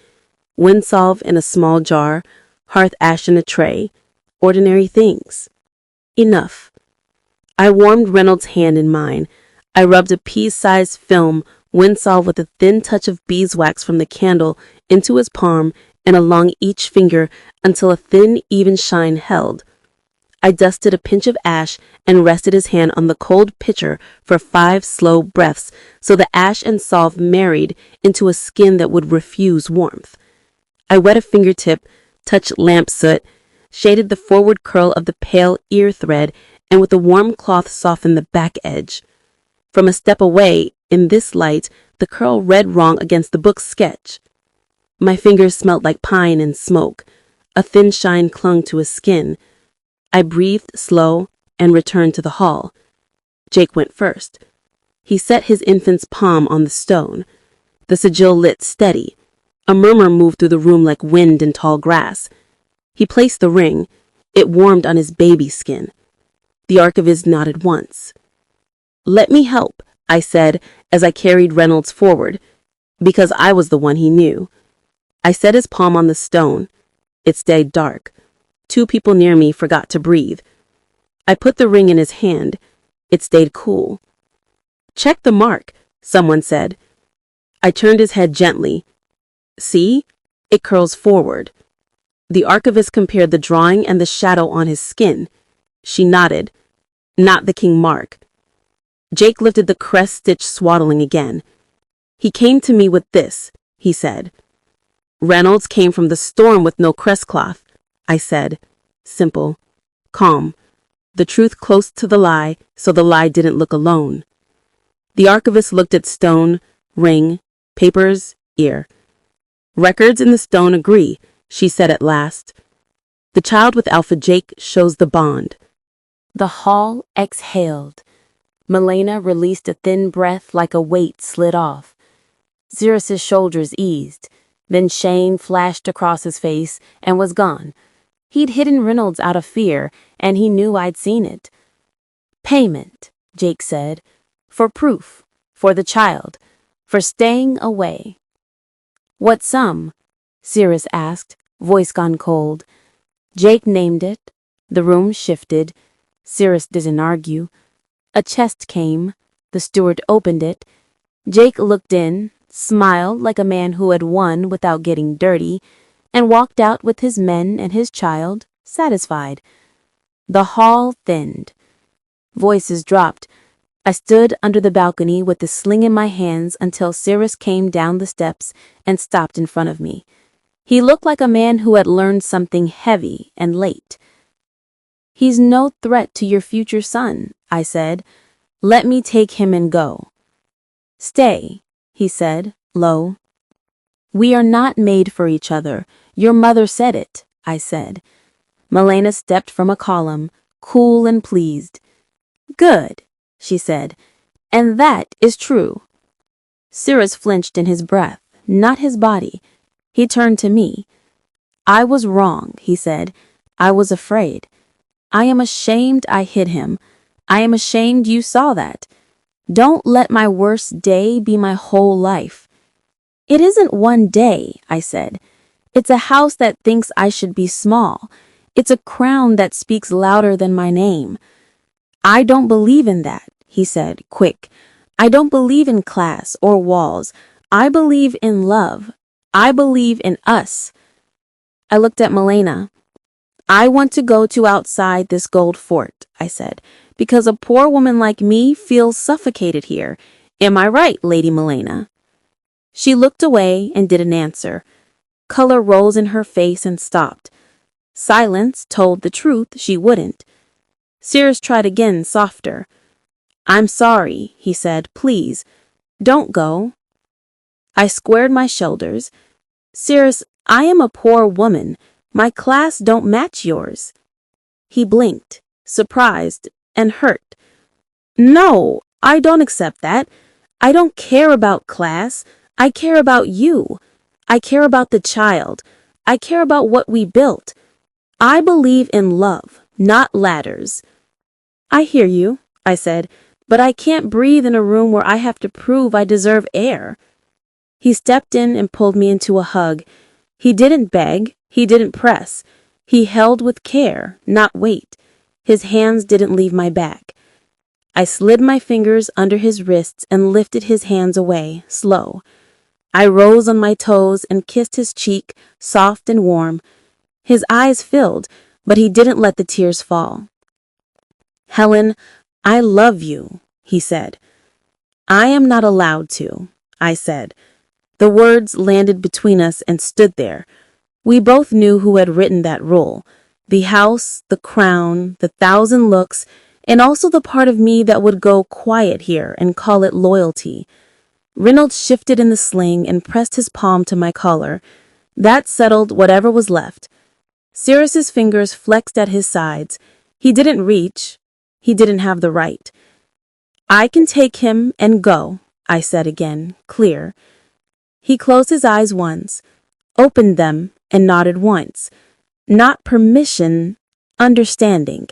Wind-salve in a small jar, hearth ash in a tray. Ordinary things. Enough. I warmed Reynolds' hand in mine. I rubbed a pea-sized film, wind-salve with a thin touch of beeswax from the candle, into his palm and along each finger until a thin, even shine held. I dusted a pinch of ash and rested his hand on the cold pitcher for 5 slow breaths so the ash and salve married into a skin that would refuse warmth. I wet a fingertip, touched lamp soot, shaded the forward curl of the pale ear thread, and with a warm cloth softened the back edge. From a step away, in this light, the curl read wrong against the book's sketch. My fingers smelt like pine and smoke. A thin shine clung to his skin. I breathed slow and returned to the hall. Jake went first. He set his infant's palm on the stone. The sigil lit steady. A murmur moved through the room like wind in tall grass. He placed the ring. It warmed on his baby skin. The archivist nodded once. Let me help, I said as I carried Reynolds forward, because I was the one he knew. I set his palm on the stone. It stayed dark. 2 people near me forgot to breathe. I put the ring in his hand. It stayed cool. Check the mark, someone said. I turned his head gently. See? It curls forward. The archivist compared the drawing and the shadow on his skin. She nodded. Not the king mark. Jake lifted the crest-stitch swaddling again. He came to me with this, he said. Reynolds came from the storm with no crest cloth, I said. Simple. Calm. The truth close to the lie, so the lie didn't look alone. The archivist looked at stone, ring, papers, ear. Records in the stone agree, she said at last. The child with Alpha Jake shows the bond. The hall exhaled. Melina released a thin breath like a weight slid off. Cyrus's shoulders eased. Then shame flashed across his face and was gone. He'd hidden Reynolds out of fear, and he knew I'd seen it. Payment, Jake said. For proof. For the child. For staying away. What sum? Cyrus asked, voice gone cold. Jake named it. The room shifted. Cyrus didn't argue. A chest came. The steward opened it. Jake looked in, smiled like a man who had won without getting dirty, and walked out with his men and his child, satisfied. The hall thinned. Voices dropped. I stood under the balcony with the sling in my hands until Cyrus came down the steps and stopped in front of me. He looked like a man who had learned something heavy and late. He's no threat to your future son, I said. Let me take him and go. Stay, he said, low. We are not made for each other. Your mother said it, I said. Milena stepped from a column, cool and pleased. Good, she said, and that is true. Cyrus flinched in his breath, not his body. He turned to me. I was wrong, he said. I was afraid. I am ashamed I hid him. I am ashamed you saw that. Don't let my worst day be my whole life. It isn't one day, I said. It's a house that thinks I should be small. It's a crown that speaks louder than my name. I don't believe in that, he said, quick. I don't believe in class or walls. I believe in love. I believe in us. I looked at Milena. I want to go to outside this gold fort, I said, because a poor woman like me feels suffocated here. Am I right, Lady Milena? She looked away and didn't answer. Color rose in her face and stopped. Silence told the truth she wouldn't. Cyrus tried again, softer. I'm sorry, he said, please, don't go. I squared my shoulders. Cyrus, I am a poor woman. My class don't match yours. He blinked, surprised and hurt. No, I don't accept that. I don't care about class. I care about you. I care about the child. I care about what we built. I believe in love, not ladders. I hear you, I said, but I can't breathe in a room where I have to prove I deserve air. He stepped in and pulled me into a hug. He didn't beg. He didn't press. He held with care, not weight. His hands didn't leave my back. I slid my fingers under his wrists and lifted his hands away, slow. I rose on my toes and kissed his cheek, soft and warm. His eyes filled, but he didn't let the tears fall. Helen, I love you, he said. I am not allowed to, I said. The words landed between us and stood there. We both knew who had written that rule. The house, the crown, the 1,000 looks, and also the part of me that would go quiet here and call it loyalty. Reynolds shifted in the sling and pressed his palm to my collar. That settled whatever was left. Cyrus's fingers flexed at his sides. He didn't reach. He didn't have the right. I can take him and go, I said again, clear. He closed his eyes once, opened them, and nodded once. Not permission, understanding.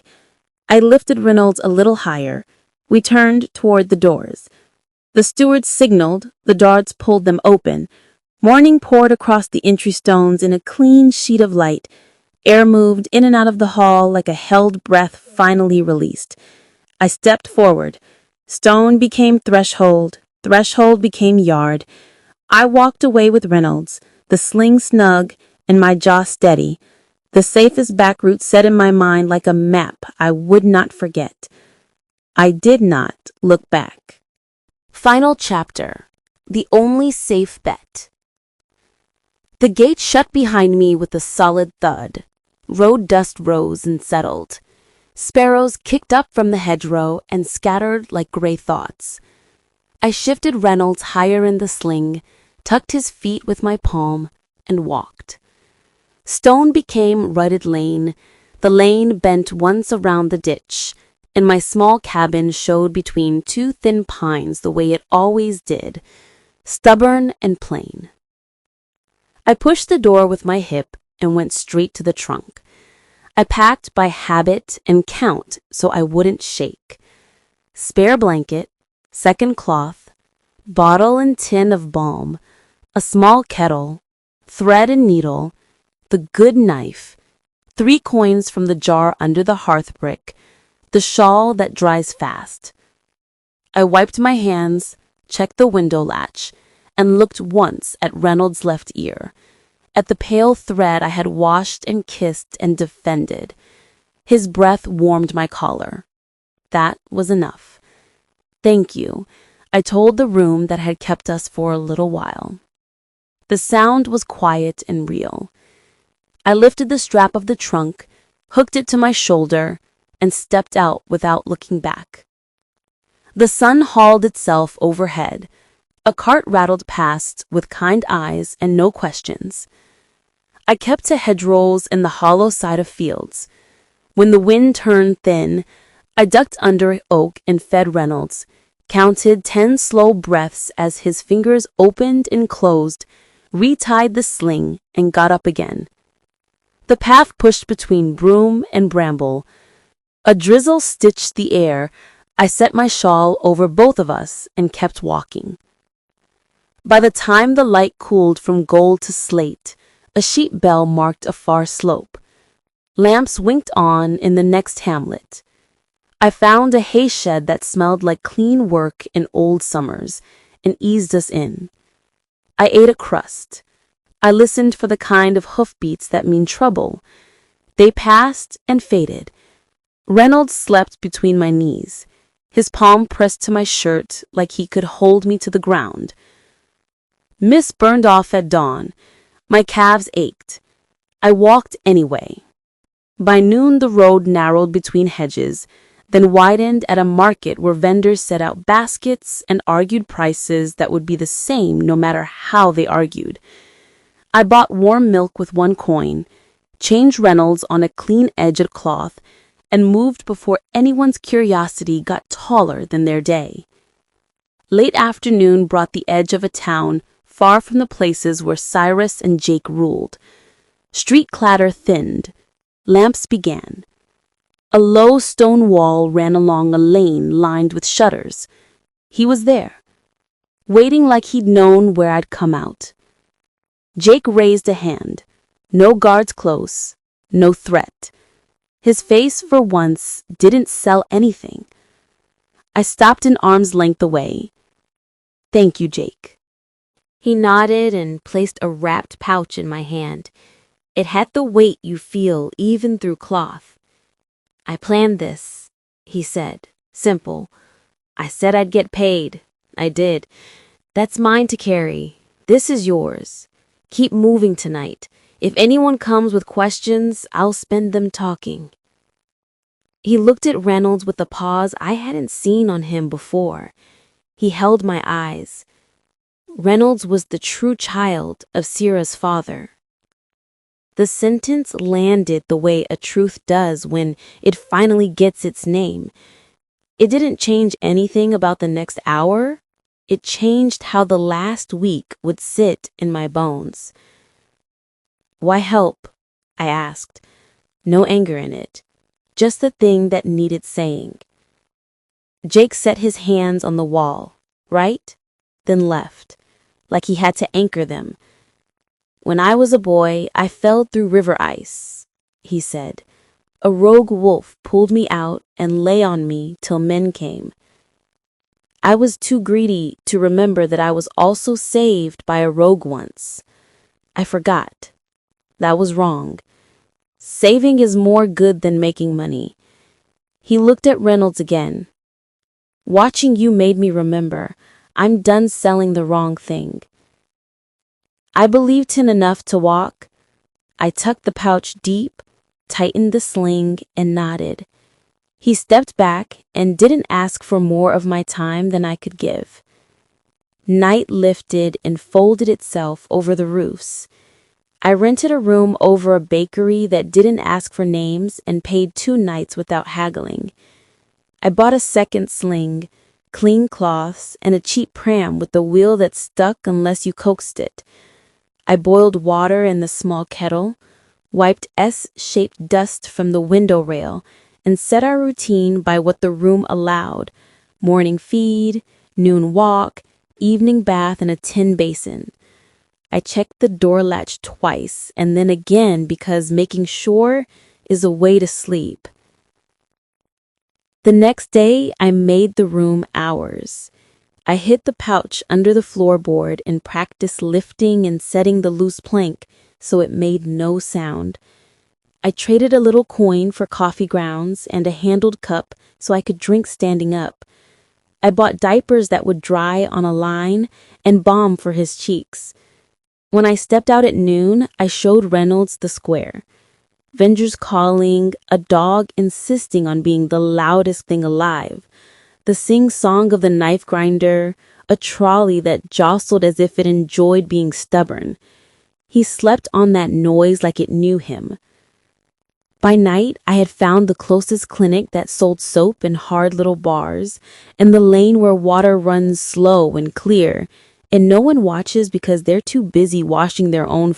I lifted Reynolds a little higher. We turned toward the doors. The steward signaled, the guards pulled them open. Morning poured across the entry stones in a clean sheet of light. Air moved in and out of the hall like a held breath finally released. I stepped forward. Stone became threshold. Threshold became yard. I walked away with Reynolds, the sling snug and my jaw steady. The safest back route set in my mind like a map I would not forget. I did not look back. Final chapter. The only safe bet. The gate shut behind me with a solid thud. Road dust rose and settled. Sparrows kicked up from the hedgerow and scattered like gray thoughts. I shifted Reynolds higher in the sling, tucked his feet with my palm, and walked. Stone became rutted lane. The lane bent once around the ditch, and my small cabin showed between two thin pines the way it always did, stubborn and plain. I pushed the door with my hip and went straight to the trunk. I packed by habit and count so I wouldn't shake. Spare blanket, second cloth, bottle and tin of balm, a small kettle, thread and needle, the good knife, 3 coins from the jar under the hearth brick, the shawl that dries fast. I wiped my hands, checked the window latch, and looked once at Reynolds' left ear, at the pale thread I had washed and kissed and defended. His breath warmed my collar. That was enough. Thank you, I told the room that had kept us for a little while. The sound was quiet and real. I lifted the strap of the trunk, hooked it to my shoulder, and stepped out without looking back. The sun hauled itself overhead. A cart rattled past with kind eyes and no questions. I kept to hedgerows and the hollow side of fields. When the wind turned thin, I ducked under an oak and fed Reynolds, counted 10 slow breaths as his fingers opened and closed, retied the sling, and got up again. The path pushed between broom and bramble. A drizzle stitched the air. I set my shawl over both of us and kept walking. By the time the light cooled from gold to slate, a sheep bell marked a far slope. Lamps winked on in the next hamlet. I found a hay shed that smelled like clean work in old summers and eased us in. I ate a crust. I listened for the kind of hoofbeats that mean trouble. They passed and faded. Reynolds slept between my knees, his palm pressed to my shirt like he could hold me to the ground. Mist burned off at dawn. My calves ached. I walked anyway. By noon the road narrowed between hedges, then widened at a market where vendors set out baskets and argued prices that would be the same no matter how they argued. I bought warm milk with 1 coin, changed Reynolds on a clean edged cloth, and moved before anyone's curiosity got taller than their day. Late afternoon brought the edge of a town far from the places where Cyrus and Jake ruled. Street clatter thinned. Lamps began. A low stone wall ran along a lane lined with shutters. He was there, waiting like he'd known where I'd come out. Jake raised a hand. No guards close, no threat. His face, for once, didn't sell anything. I stopped an arm's length away. "Thank you, Jake." He nodded and placed a wrapped pouch in my hand. It had the weight you feel even through cloth. "I planned this," he said, simple. "I said I'd get paid. I did. That's mine to carry. This is yours. Keep moving tonight. If anyone comes with questions, I'll spend them talking." He looked at Reynolds with a pause I hadn't seen on him before. He held my eyes. Reynolds was the true child of Sierra's father. The sentence landed the way a truth does when it finally gets its name. It didn't change anything about the next hour. It changed how the last week would sit in my bones. "Why help?" I asked. No anger in it, just the thing that needed saying. Jake set his hands on the wall, right, then left, like he had to anchor them. "When I was a boy, I fell through river ice," he said. "A rogue wolf pulled me out and lay on me till men came. I was too greedy to remember that I was also saved by a rogue once. I forgot. That was wrong. Saving is more good than making money." He looked at Reynolds again. "Watching you made me remember. I'm done selling the wrong thing." I believed him enough to walk. I tucked the pouch deep, tightened the sling, and nodded. He stepped back and didn't ask for more of my time than I could give. Night lifted and folded itself over the roofs. I rented a room over a bakery that didn't ask for names and paid 2 nights without haggling. I bought a second sling, clean cloths, and a cheap pram with a wheel that stuck unless you coaxed it. I boiled water in the small kettle, wiped S-shaped dust from the window rail, and set our routine by what the room allowed: morning feed, noon walk, evening bath, and a tin basin. I checked the door latch twice and then again because making sure is a way to sleep. The next day, I made the room ours. I hid the pouch under the floorboard and practiced lifting and setting the loose plank so it made no sound. I traded a little coin for coffee grounds and a handled cup so I could drink standing up. I bought diapers that would dry on a line and balm for his cheeks. When I stepped out at noon, I showed Reynolds the square. vendors calling, a dog insisting on being the loudest thing alive, the sing-song of the knife grinder, a trolley that jostled as if it enjoyed being stubborn. He slept on that noise like it knew him. By night, I had found the closest clinic that sold soap in hard little bars, and the lane where water runs slow and clear, and no one watches because they're too busy washing their own.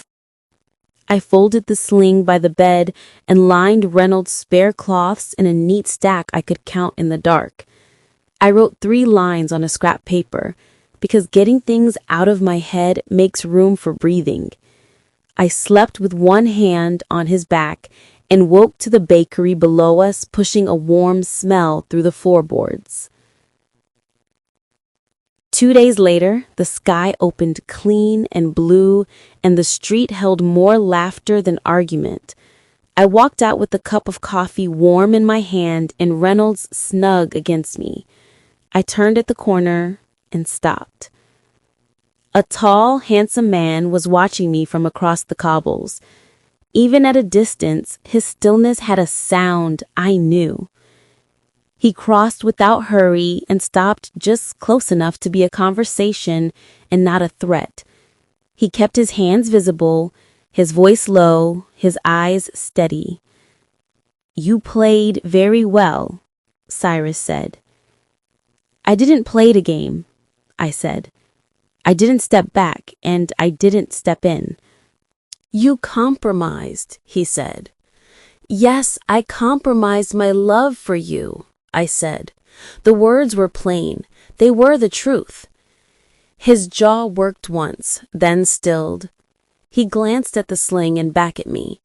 I folded the sling by the bed and lined Reynolds' spare cloths in a neat stack I could count in the dark. I wrote 3 lines on a scrap paper, because getting things out of my head makes room for breathing. I slept with one hand on his back and woke to the bakery below us pushing a warm smell through the floorboards. 2 days later, the sky opened clean and blue, and the street held more laughter than argument. I walked out with a cup of coffee warm in my hand and Reynolds snug against me. I turned at the corner and stopped. A tall, handsome man was watching me from across the cobbles. Even at a distance, his stillness had a sound I knew. He crossed without hurry and stopped just close enough to be a conversation and not a threat. He kept his hands visible, his voice low, his eyes steady. "You played very well," Cyrus said. "I didn't play the game," I said. "I didn't step back, and I didn't step in." "You compromised," he said. "Yes, I compromised my love for you," I said. The words were plain. They were the truth. His jaw worked once, then stilled. He glanced at the sling and back at me.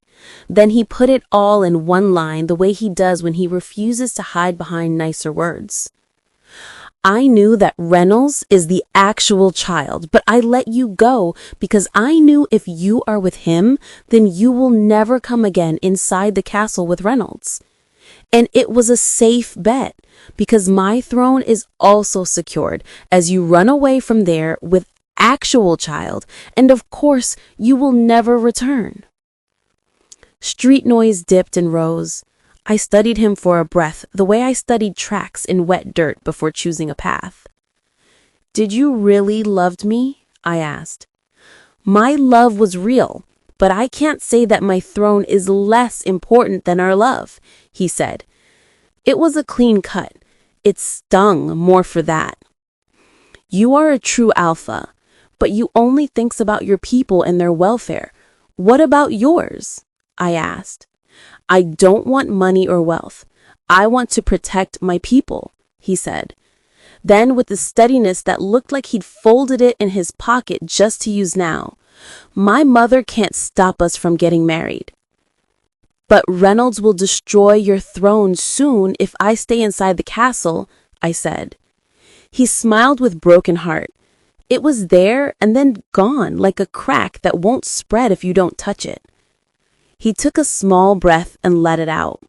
Then he put it all in one line the way he does when he refuses to hide behind nicer words. "I knew that Reynolds is the actual child, but I let you go because I knew if you are with him, then you will never come again inside the castle with Reynolds. And it was a safe bet because my throne is also secured as you run away from there with actual child, and of course you will never return." Street noise dipped and rose. I studied him for a breath, the way I studied tracks in wet dirt before choosing a path. "Did you really love me?" I asked. "My love was real, but I can't say that my throne is less important than our love," he said. It was a clean cut. It stung more for that. "You are a true alpha, but you only thinks about your people and their welfare. What about yours?" I asked. "I don't want money or wealth. I want to protect my people," he said. Then, with a steadiness that looked like he'd folded it in his pocket just to use now, "My mother can't stop us from getting married." "But Reynolds will destroy your throne soon if I stay inside the castle," I said. He smiled with broken heart. It was there and then gone like a crack that won't spread if you don't touch it. He took a small breath and let it out.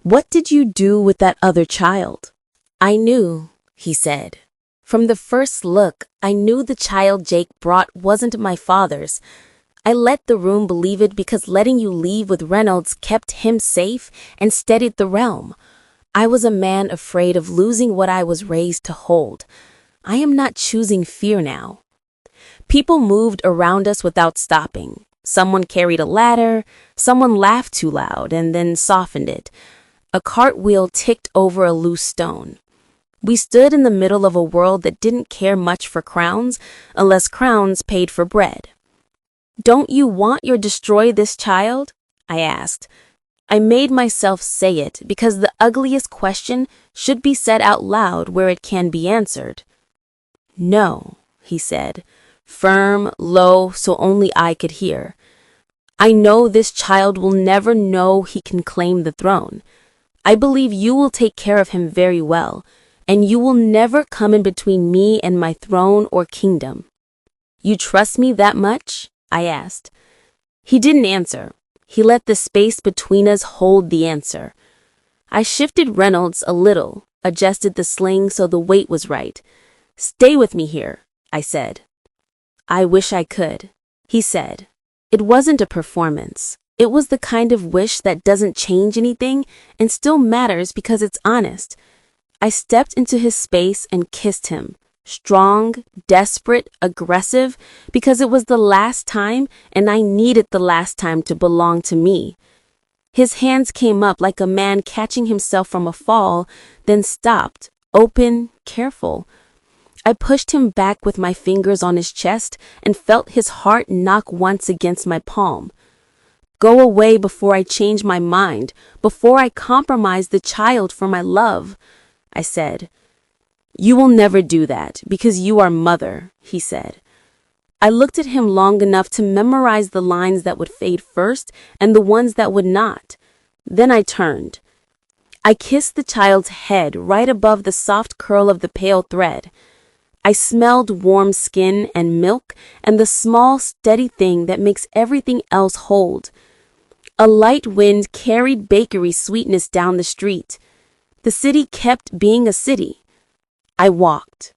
"What did you do with that other child?" "I knew," he said. "From the first look, I knew the child Jake brought wasn't my father's. I let the room believe it because letting you leave with Reynolds kept him safe and steadied the realm. I was a man afraid of losing what I was raised to hold. I am not choosing fear now." People moved around us without stopping. Someone carried a ladder, someone laughed too loud and then softened it. A cartwheel ticked over a loose stone. We stood in the middle of a world that didn't care much for crowns unless crowns paid for bread. "Don't you want your destroy this child?" I asked. I made myself say it because the ugliest question should be said out loud where it can be answered. "No," he said, firm, low, so only I could hear. "I know this child will never know he can claim the throne. I believe you will take care of him very well, and you will never come in between me and my throne or kingdom." "You trust me that much?" I asked. He didn't answer. He let the space between us hold the answer. I shifted Reynolds a little, adjusted the sling so the weight was right. "Stay with me here," I said. "I wish I could," he said. It wasn't a performance. It was the kind of wish that doesn't change anything and still matters because it's honest. I stepped into his space and kissed him. Strong, desperate, aggressive, because it was the last time and I needed the last time to belong to me. His hands came up like a man catching himself from a fall, then stopped, open, careful. I pushed him back with my fingers on his chest and felt his heart knock once against my palm. Go away before I change my mind, before I compromise the child for my love, I said. You will never do that because you are mother, he said. I looked at him long enough to memorize the lines that would fade first and the ones that would not. Then I turned. I kissed the child's head right above the soft curl of the pale thread. I smelled warm skin and milk and the small, steady thing that makes everything else hold. A light wind carried bakery sweetness down the street. The city kept being a city. I walked.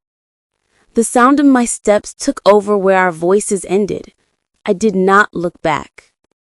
The sound of my steps took over where our voices ended. I did not look back.